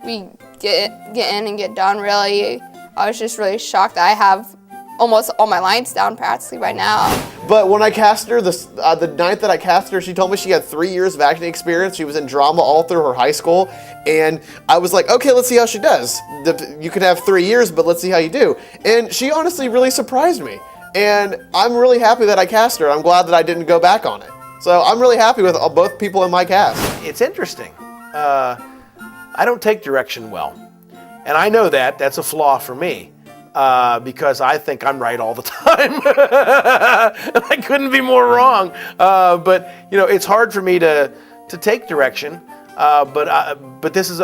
We get in and get done really. I was just really shocked that I have almost all my lines down practically right now. But when I cast her, the night that I cast her, she told me she had 3 years of acting experience. She was in drama all through her high school. And I was like, okay, let's see how she does. You could have 3 years, but let's see how you do. And she honestly really surprised me. And I'm really happy that I cast her. I'm glad that I didn't go back on it. So I'm really happy with both people in my cast. It's interesting. I don't take direction well. And I know that's a flaw for me. Because I think I'm right all the time. I couldn't be more wrong. But it's hard for me to take direction. But this is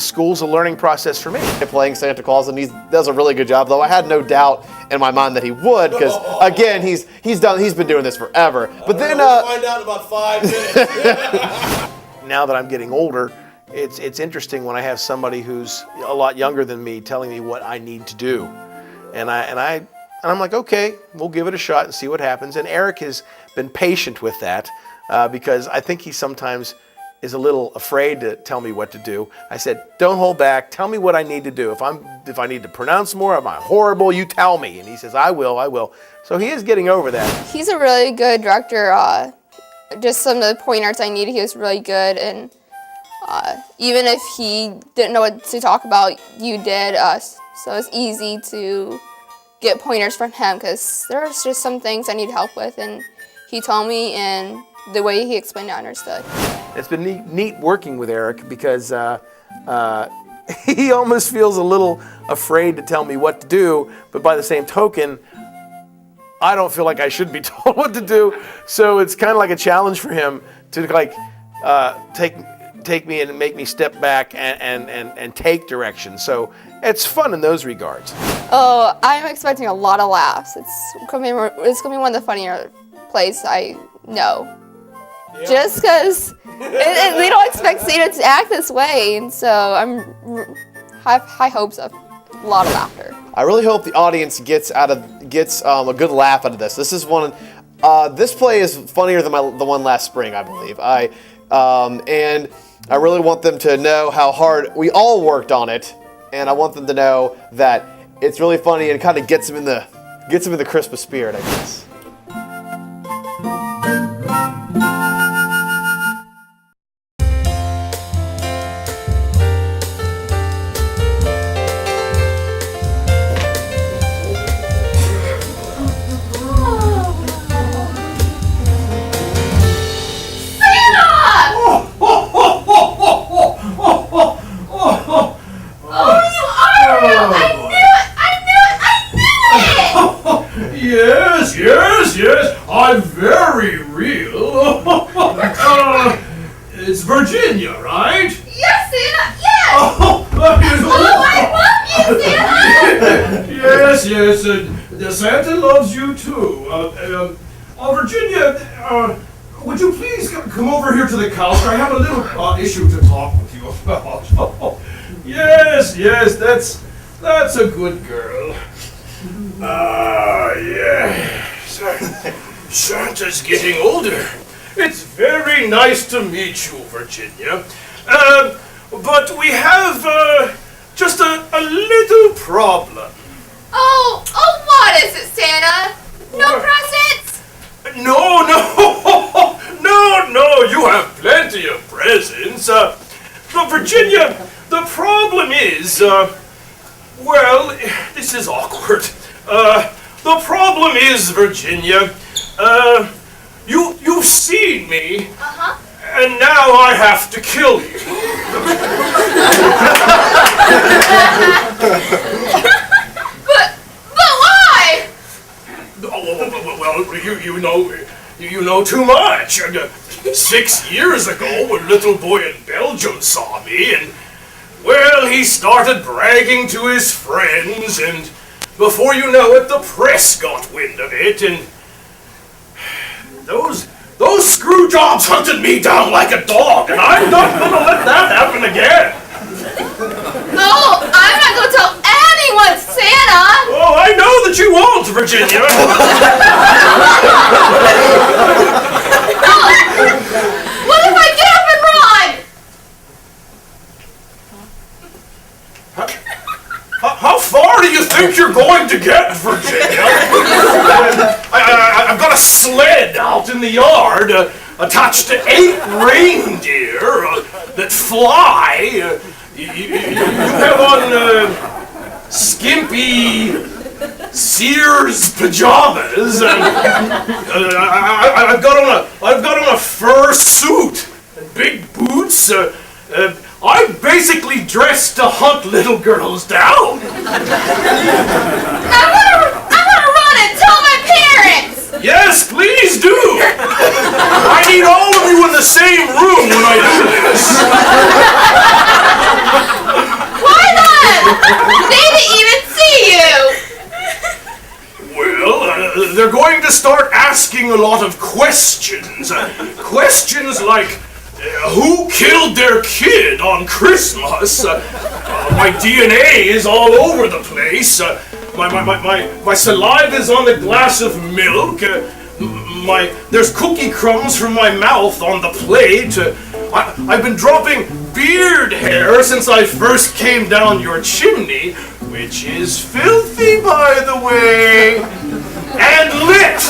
school's a learning process for me. Playing Santa Claus, and he does a really good job. Though I had no doubt in my mind that he would, because again, he's been doing this forever. But then we'll find out in about 5 minutes. Now that I'm getting older, it's interesting when I have somebody who's a lot younger than me telling me what I need to do, and I'm like, okay, we'll give it a shot and see what happens. And Erik has been patient with that because I think he sometimes is a little afraid to tell me what to do. I said, don't hold back. Tell me what I need to do. If I need to pronounce more, am I horrible? You tell me. And he says, I will. So he is getting over that. He's a really good director. Just some of the pointers I needed, he was really good. And even if he didn't know what to talk about, you did. So it's easy to get pointers from him because there's just some things I need help with. And he told me, and the way he explained it, I understood. It's been neat working with Erik because he almost feels a little afraid to tell me what to do, but by the same token, I don't feel like I should be told what to do. So it's kind of like a challenge for him to take me and make me step back and take direction. So it's fun in those regards. Oh, I'm expecting a lot of laughs. It's gonna be one of the funnier plays I know. Yeah. Just because they don't expect Santa to act this way, and so have high hopes of a lot of laughter. I really hope the audience gets a good laugh out of this. This is this play is funnier than the one last spring, I believe. And I really want them to know how hard we all worked on it, and I want them to know that it's really funny and kind of gets them in the Christmas spirit, I guess. yes, I'm very real. It's Virginia, right? Yes, Santa, yes! Oh, I love you, Santa! yes, Santa loves you too. Virginia, would you please come over here to the couch? I have a little issue to talk with you about. Yes, that's a good girl. Yes. Santa's getting older. It's very nice to meet you, Virginia. But we have just a little problem. Oh, what is it, Santa? No presents? No, you have plenty of presents. But Virginia, the problem is, well, this is awkward. The problem is, Virginia, you've seen me, and now I have to kill you. But why? Well, you know too much. 6 years ago, a little boy in Belgium saw me, and well, he started bragging to his friends, and before you know it, the press got wind of it, and those screw jobs hunted me down like a dog, and I'm not gonna let that happen again. No, I'm not gonna tell anyone, Santa! Oh, I know that you won't, Virginia. What if I get up and run? How far do you think you're going to get, Virginia? I've got a sled out in the yard attached to 8 reindeer that fly. You have on skimpy Sears pajamas. I've got on a fur suit and big boots. I'm basically dressed to hunt little girls down. I'm gonna run and tell my parents! Yes, please do. I need all of you in the same room when I do this. Why not? They didn't even see you! Well, they're going to start asking a lot of questions. Questions like, who killed their kid on Christmas? My DNA is all over the place. My saliva is on the glass of milk. There's cookie crumbs from my mouth on the plate. I've been dropping beard hair since I first came down your chimney, which is filthy, by the way, and lit.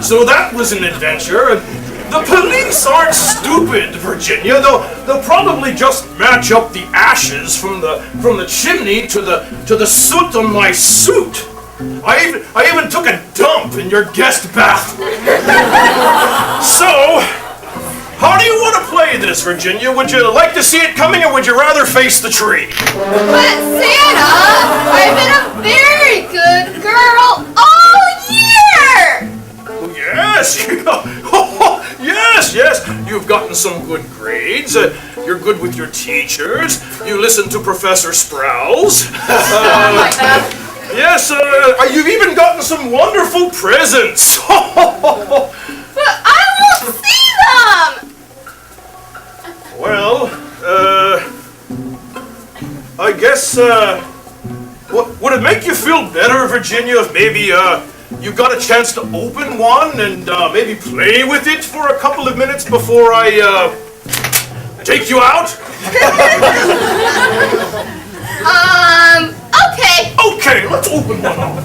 So that was an adventure. The police aren't stupid, Virginia. They'll probably just match up the ashes from the chimney to the soot on my suit. I even took a dump in your guest bathroom. So, how do you want to play this, Virginia? Would you like to see it coming, or would you rather face the tree? But Santa, I've been a very good girl all year! Yes, yes, you've gotten some good grades. You're good with your teachers. You listen to Professor Sprowls. Yes, you've even gotten some wonderful presents. But I won't see them! Well, I guess, would it make you feel better, Virginia, if maybe, you got a chance to open one and maybe play with it for a couple of minutes before I take you out? Okay. Okay, let's open one up.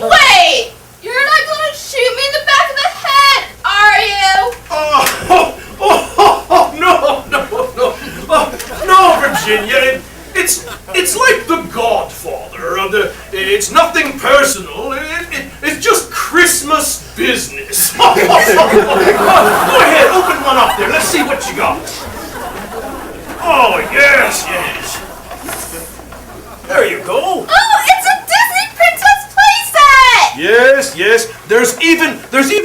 Wait! You're not gonna shoot me in the back of the head, are you? No, Virginia. It's like The Godfather. It's nothing personal. It's just Christmas business. Go ahead, open one up there. Let's see what you got. Oh, yes. There you go. Oh, it's a Disney Princess playset! yes. There's even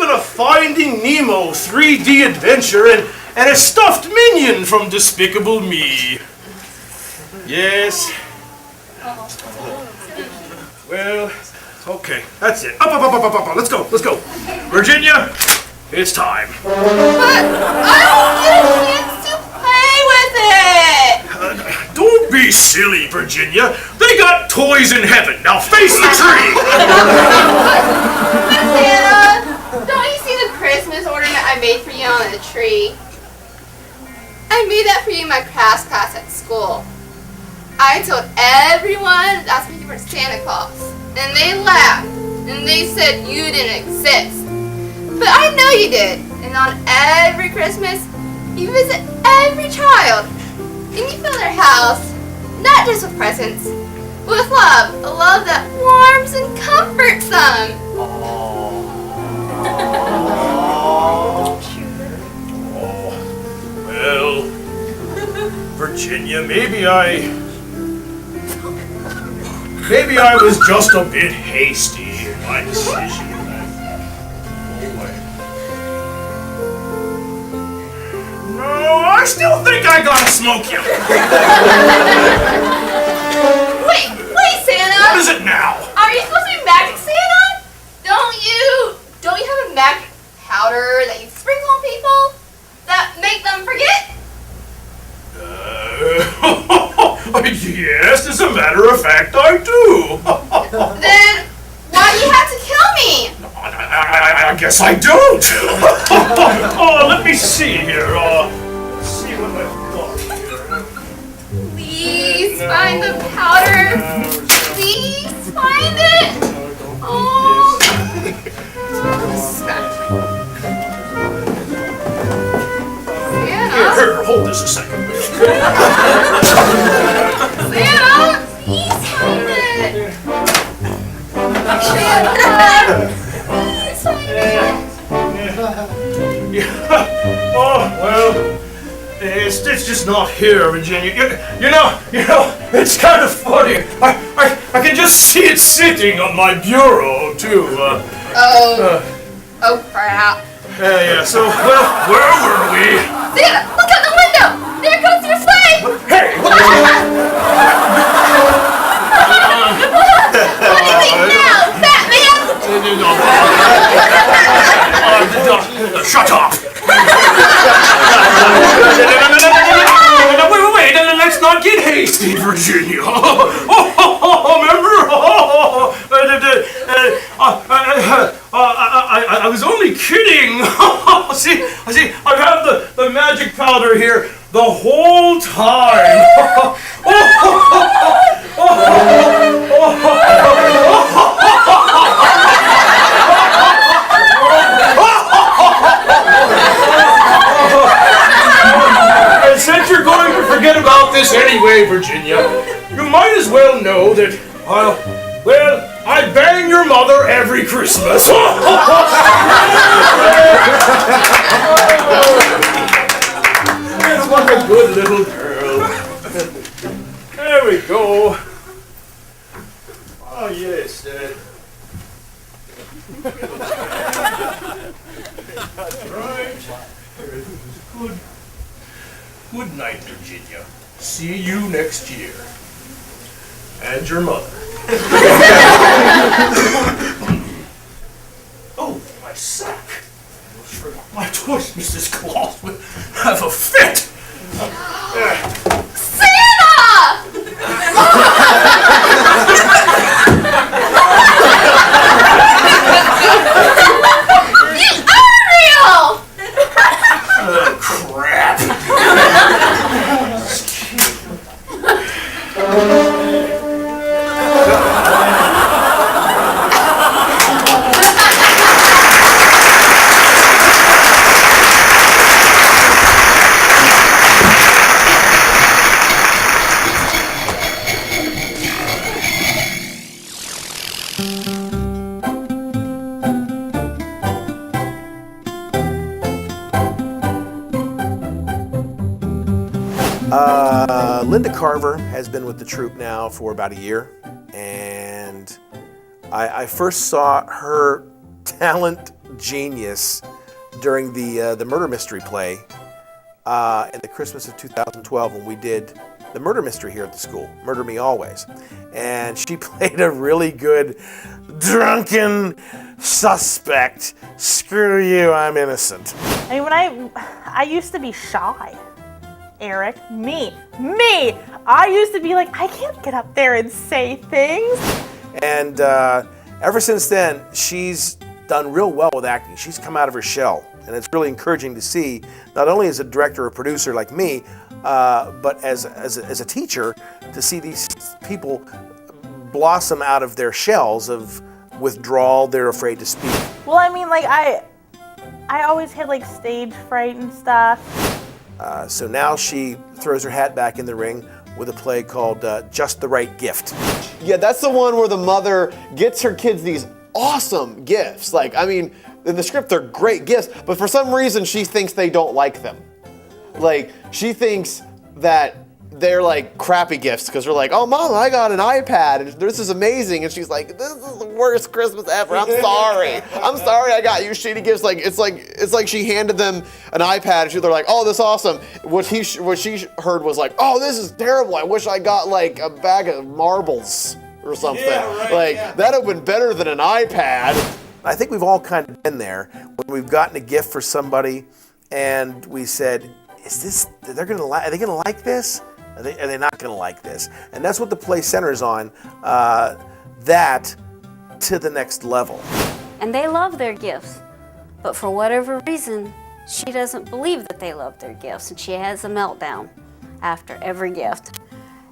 a Finding Nemo 3D adventure and a stuffed minion from Despicable Me. Yes. Well, okay, that's it. Up. Let's go. Virginia, it's time. But I don't get a chance to play with it! Don't be silly, Virginia. They got toys in heaven. Now face the tree. But Santa, don't you see the Christmas ornament I made for you on the tree? I made that for you in my crafts class at school. I told everyone that's me for Santa Claus, and they laughed, and they said you didn't exist. But I know you did, and on every Christmas, you visit every child, and you fill their house, not just with presents, but with love, a love that warms and comforts them. Well, Virginia, maybe I was just a bit hasty in my decision. No, I still think I gotta smoke you. Wait, Santa! What is it now? Are you supposed to be Magic Santa? Don't you have a magic powder that you sprinkle on people that make them forget? Yes, as a matter of fact, I do. Then why do you have to kill me? I guess I don't. Oh, let me see here. Let's see what I've got here. Please find the powder. Please find it. Oh. Here, hold this a second. Santa, please find it. Oh, well, it's just not here, Virginia. You know, it's kind of funny. I can just see it sitting on my bureau, too. Oh, crap. Yeah, so, well, where were we? Santa, look out the window! There goes your sleigh! Hey, what do you think now, Batman? Shut up! Wait, let's not get hasty, Virginia. Remember? I was only kidding. See, I've had the magic powder here the whole time. And since you're going to forget about this anyway, Virginia, you might as well know that, well, I bang your mother every Christmas. It's like a good little girl. There we go. Oh, yes. That's right. Good night, Virginia. See you next year. And your mother. Oh, my sack. My toys, Mrs. Claus, would have a fit. Santa! You are real! Oh, crap. Linda Carver has been with the troupe now for about a year, and I first saw her talent genius during the murder mystery play in the Christmas of 2012 when we did the murder mystery here at the school, Murder Me Always. And she played a really good drunken suspect. Screw you, I'm innocent. I mean, when I used to be shy, Eric. Me. I used to be like, I can't get up there and say things. And ever since then, she's done real well with acting. She's come out of her shell. And it's really encouraging to see, not only as a director or producer like me, but as a teacher, to see these people blossom out of their shells of withdrawal. They're afraid to speak. Well, I mean, like, I always had, like, stage fright and stuff. So now she throws her hat back in the ring with a play called Just the Right Gift. Yeah, that's the one where the mother gets her kids these awesome gifts. Like, I mean, in the script, they're great gifts, but for some reason, she thinks they don't like them. Like, she thinks that they're like crappy gifts because they're like, oh, Mom, I got an iPad and this is amazing. And she's like, this is the worst Christmas ever. I'm sorry. I'm sorry I got you shitty gifts. Like, it's like she handed them an iPad and they're like, oh, this is awesome. What she heard was like, oh, this is terrible. I wish I got like a bag of marbles or something. Yeah, right, like, yeah. that would have been better than an iPad. I think we've all kind of been there when we've gotten a gift for somebody and we said, are they gonna like this? Are they not gonna like this? And that's what the play centers on, that to the next level. And they love their gifts, but for whatever reason, she doesn't believe that they love their gifts, and she has a meltdown after every gift.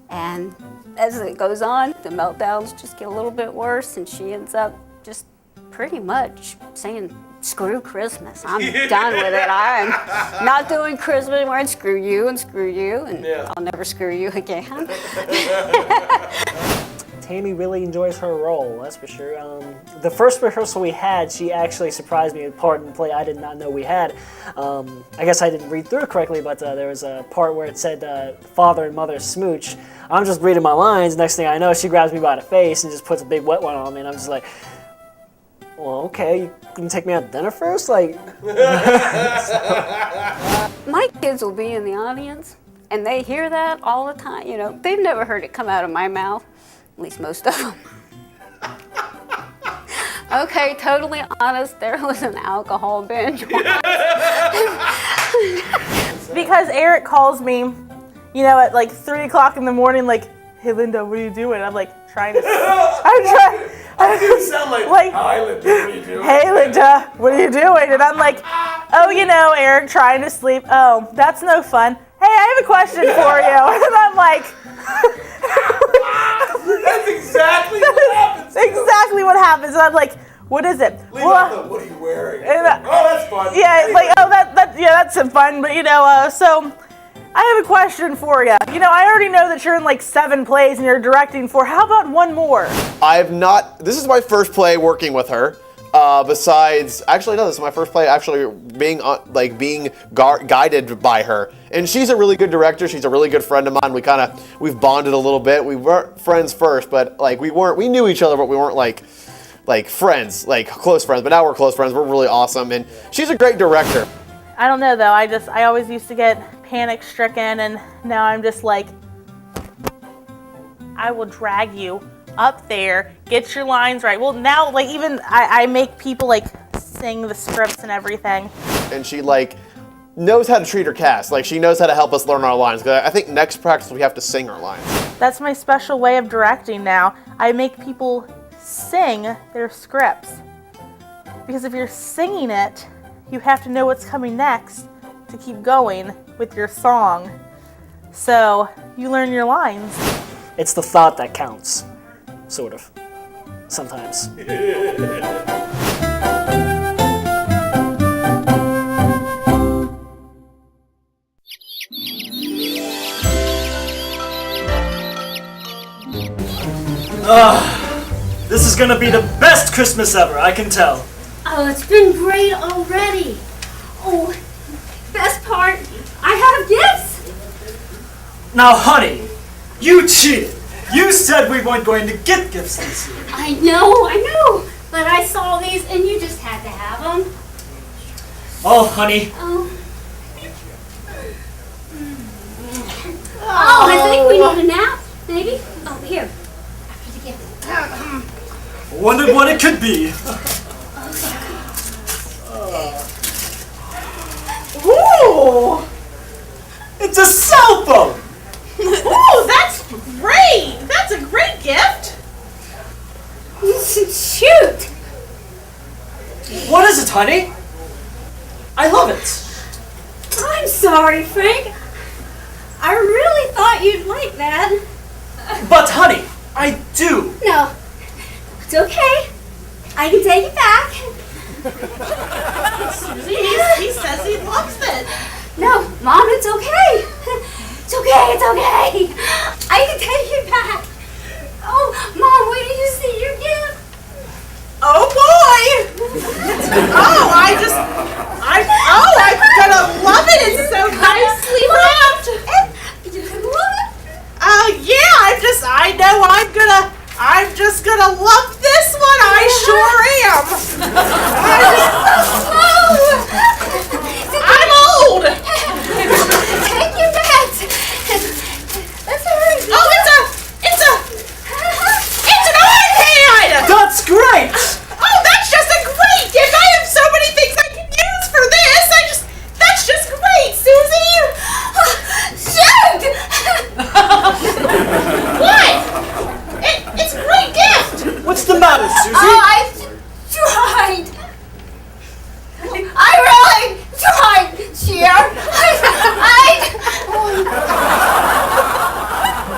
And as it goes on, the meltdowns just get a little bit worse, and she ends up just pretty much saying, screw Christmas. I'm done with it. I'm not doing Christmas anymore, and screw you, and I'll never screw you again. Tammy really enjoys her role, that's for sure. The first rehearsal we had, she actually surprised me with a part in the play I did not know we had. I guess I didn't read through it correctly, but there was a part where it said father and mother smooch. I'm just reading my lines, next thing I know, she grabs me by the face and just puts a big wet one on me, and I'm just like, well, okay, you gonna take me out to dinner first? Like, My kids will be in the audience, and they hear that all the time. You know, they've never heard it come out of my mouth, at least most of them. Okay, totally honest, there was an alcohol binge once. Because Eric calls me, you know, at like 3 o'clock in the morning, like, hey, Linda, what are you doing? I'm like, trying to... I do sound like, hi, Linda, what are you doing? Hey, Linda, what are you doing? And I'm like, oh, you know, Eric, trying to sleep. Oh, that's no fun. Hey, I have a question for you. And I'm like... That's exactly what happens. Exactly what happens. And I'm like, what is it? What are you wearing? And, oh, that's fun. Yeah, like, oh, that's fun. But, you know, so... I have a question for you. You know, I already know that you're in like 7 plays and you're directing 4. How about one more? This is my first play working with her. Actually, no, this is my first play actually being guided by her. And she's a really good director. She's a really good friend of mine. We've bonded a little bit. We weren't friends first, but like we knew each other, but we weren't like friends, like close friends. But now we're close friends. We're really awesome. And she's a great director. I don't know though. I always used to get panic stricken, and now I'm just like, I will drag you up there, get your lines right. Well, now like even I make people like sing the scripts and everything. And she like knows how to treat her cast. Like she knows how to help us learn our lines. 'Cause I think next practice we have to sing our lines. That's my special way of directing now. I make people sing their scripts. Because if you're singing it, you have to know what's coming next to keep going with your song. So you learn your lines. it's the thought that counts, sort of, sometimes. This is gonna be the best Christmas ever, I can tell. Oh, it's been great already. Oh, best part, I have gifts. Now, honey, you cheated. You said we weren't going to get gifts this year. I know. but I saw these and you just had to have them. Oh, honey. Oh, I think we need a nap, maybe? Oh, here. After the gift. Wondered what it could be. Ooh! It's a cell phone! Ooh, that's great! That's a great gift! Shoot! What is it, honey? I love it. I'm sorry, Frank. I really thought you'd like that. But, honey, I do. No, it's okay. I can take it back. Susie, he says he loves it. No, Mom, it's okay. It's okay, it's okay. I can take it back. Oh, Mom, wait till you see your gift. Oh boy! I'm gonna love it. It's so nicely wrapped. You can love it. Yeah, I'm just gonna love this one. I sure am. I'm old. Take your bags. That's alright. Oh, it's an iPad. That's great. Oh, that's just a great gift. I have so many things I can use for this. That's just great, Susie. Shoot! What? It's a great gift. What's the matter, Susie? Oh, I tried. I really tried, Cheer.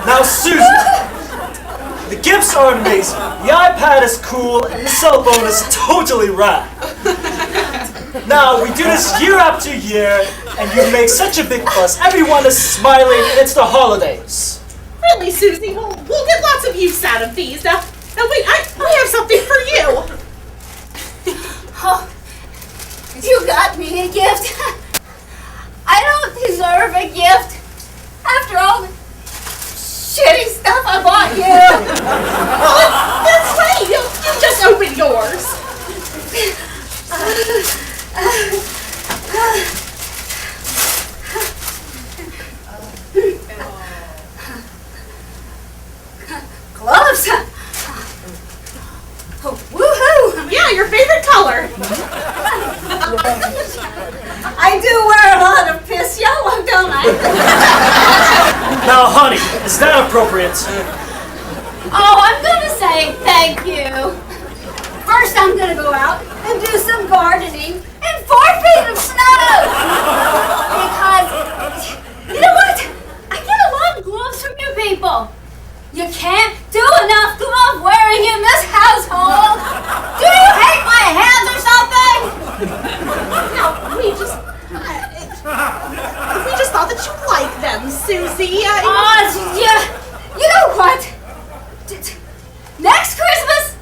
Now, Susie, the gifts are amazing. The iPad is cool, and the cell phone is totally rad. Now, we do this year after year, and you make such a big fuss. Everyone is smiling, and it's the holidays. Really, Susie? We'll get lots of use out of these. Now wait, I have something for you. Oh, you got me a gift. I don't deserve a gift after all the shitty stuff I bought you. Well, that's right. You just open yours. Gloves. Oh, woohoo! Yeah, your favorite color. I do wear a lot of piss yellow, don't I? Now, honey, is that appropriate? Oh, I'm gonna say thank you. First, I'm gonna go out and do some gardening in 4 feet of snow. Because, you know what? I get a lot of gloves from you people. You can't do enough glove wearing in this household. Do you hate my hands or something? No, we just thought that you liked them, Susie. You know what? Next Christmas?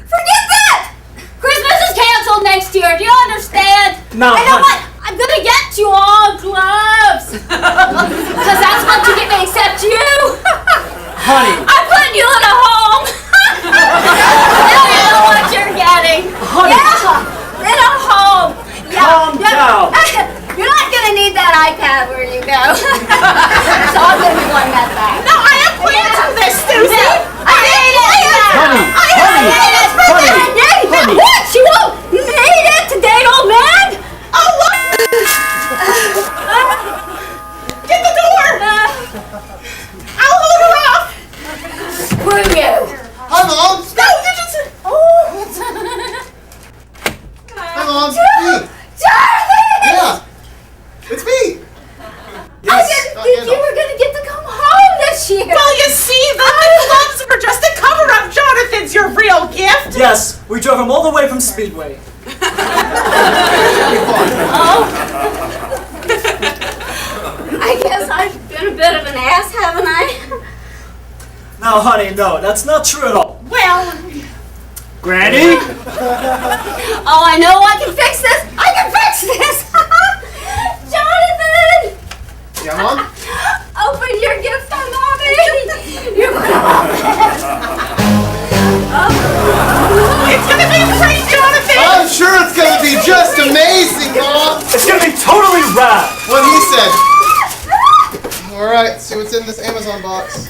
Forget that! Christmas is canceled next year. Do you understand? No, I know what? I'm gonna get you all gloves. Because that's what you get me, except you. Honey. I'm putting you in a home. Now you know what you're getting. Honey. Yeah, in a home. Calm down. You're not gonna need that iPad where you go. So I'll give you one that back. No, I have plans for this, Susie. I need it. Honey. What? She won't need it to date old man? Oh, look! Get the door! I'll hold her off! Screw you! Hi, Mom! No, you just... Hi, Mom! It's me! Charlie! Yeah! It's me! I didn't think you were going to get to come home this year. Well, you see, the gloves were just a cover-up. Jonathan's your real gift. Yes, we drove him all the way from Speedway. Oh. I guess I've been a bit of an ass, haven't I? Now, honey, no, that's not true at all. Well... Granny? Oh, I know I can fix this. I can fix this. Jonathan! Yeah, Mom? Open your gift for Mommy. You're going to love it. Oh. in this Amazon box.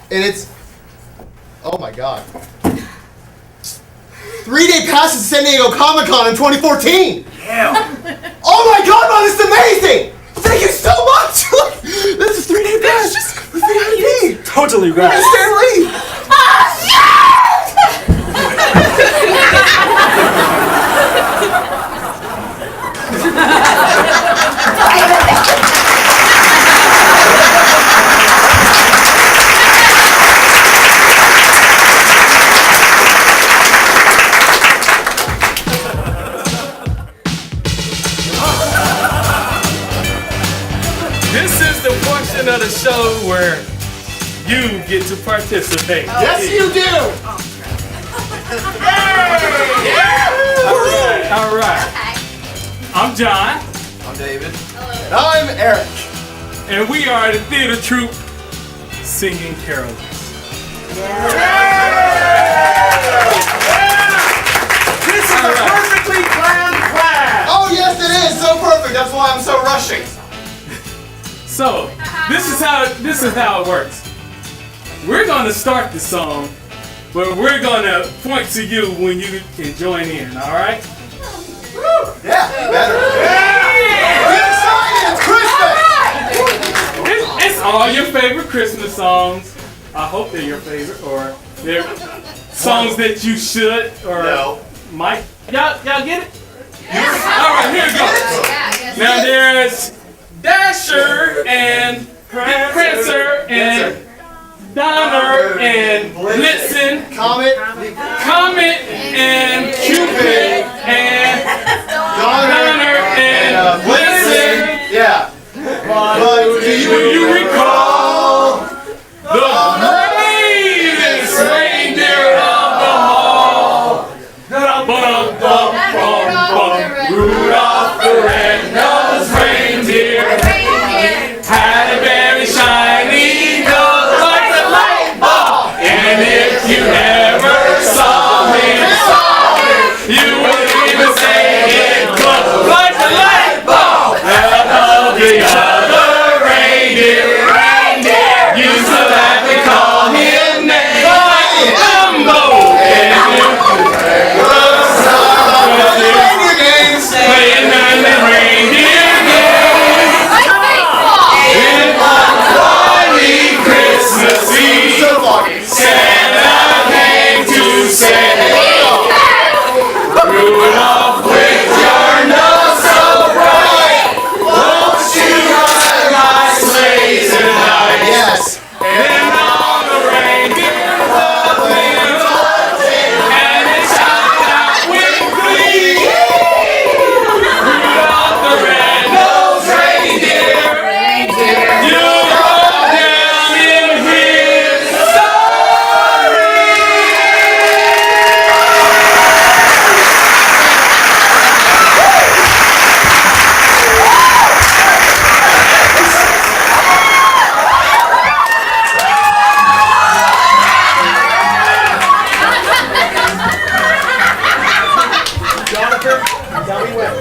And it's, oh my god. 3-day pass to San Diego Comic-Con in 2014! Yeah. Oh my god, Mom, this is amazing! Thank you so much! This is 3-day pass! Just VIP! Totally right. Stan Lee! This is the portion of the show where you get to participate. Yes, you do! All right. I'm John. I'm David. And I'm Eric. And we are the theater troupe singing carols. This is a perfectly planned class! Oh yes, it is! So perfect, that's why I'm so rushing. So, this is how it works. We're gonna start the song, but we're gonna point to you when you can join in, alright? Yeah, better. Get excited, it's Christmas! It's all your favorite Christmas songs. I hope they're your favorite, or they're songs that you should, or might. Y'all get it? Alright, here we go. Now there's Dasher and Prancer and Donner and Blitzen, Comet and Cupid and Donner and Blitzen. Yeah. But do you recall the greatest reindeer of them all? Rudolph the red-nosed reindeer had a very shiny nose like a light bulb. And if you ever saw him, you would even say it glowed like a light bulb. And all the other reindeer used to laugh and call him names like Dumbo. And if you ever saw playing the reindeer games, it was funny Christmas Eve. Santa came to say, Rudolph, with your nose so bright, won't you ride my sleigh tonight? Yes. And all the reindeer loved him, and they shouted out with glee. Rudolph the red-nosed reindeer, you go down in history. Jonathan, tell me when.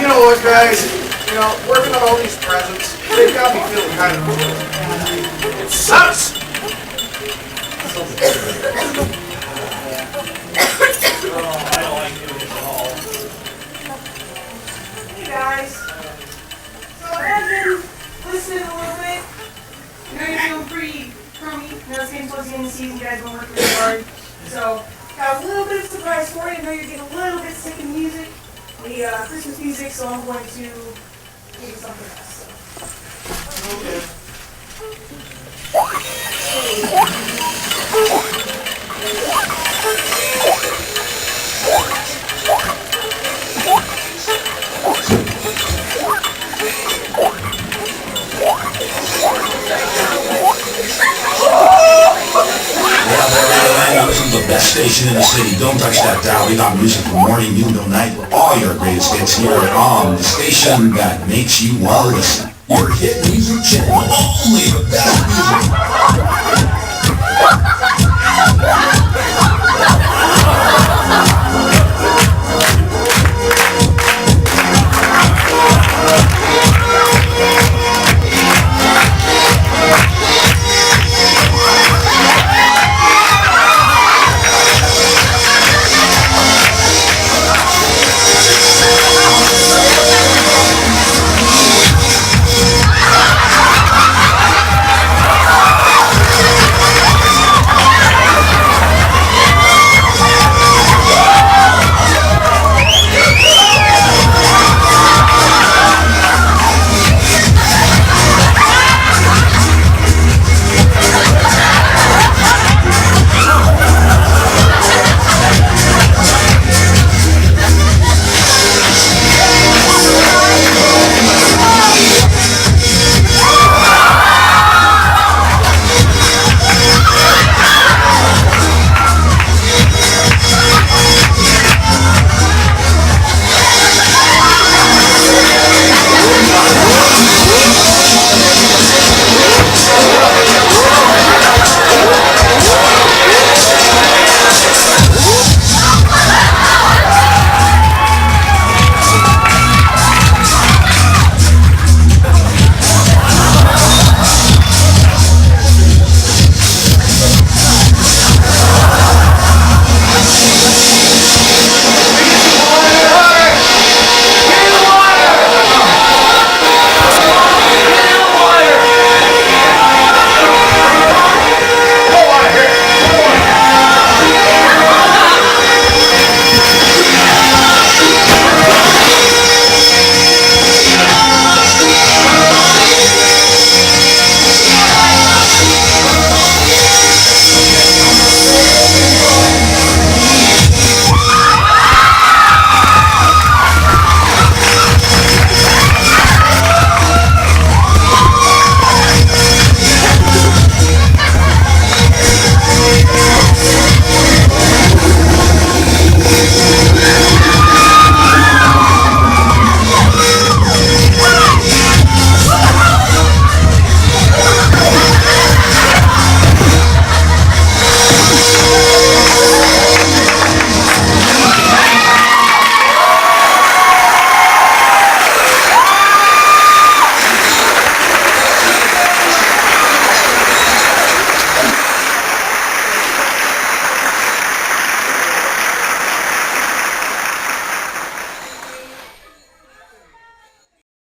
You know what, guys? You know, working on all these presents, they've got me feeling kind of cool. It sucks! Hey guys. So I've been listening a little bit. I know you're feeling pretty crummy. You know, it's getting towards the end of the season. You guys have been working really hard. So, got a little bit of surprise for you. I know you're getting a little bit sick of music. The Christmas music, so I'm going to give you something else. This is the best station in the city. Don't touch that dial. We got music from morning, noon, till night. All your greatest hits here on the station that makes you want to listen. Your hit music channel. Only the best music.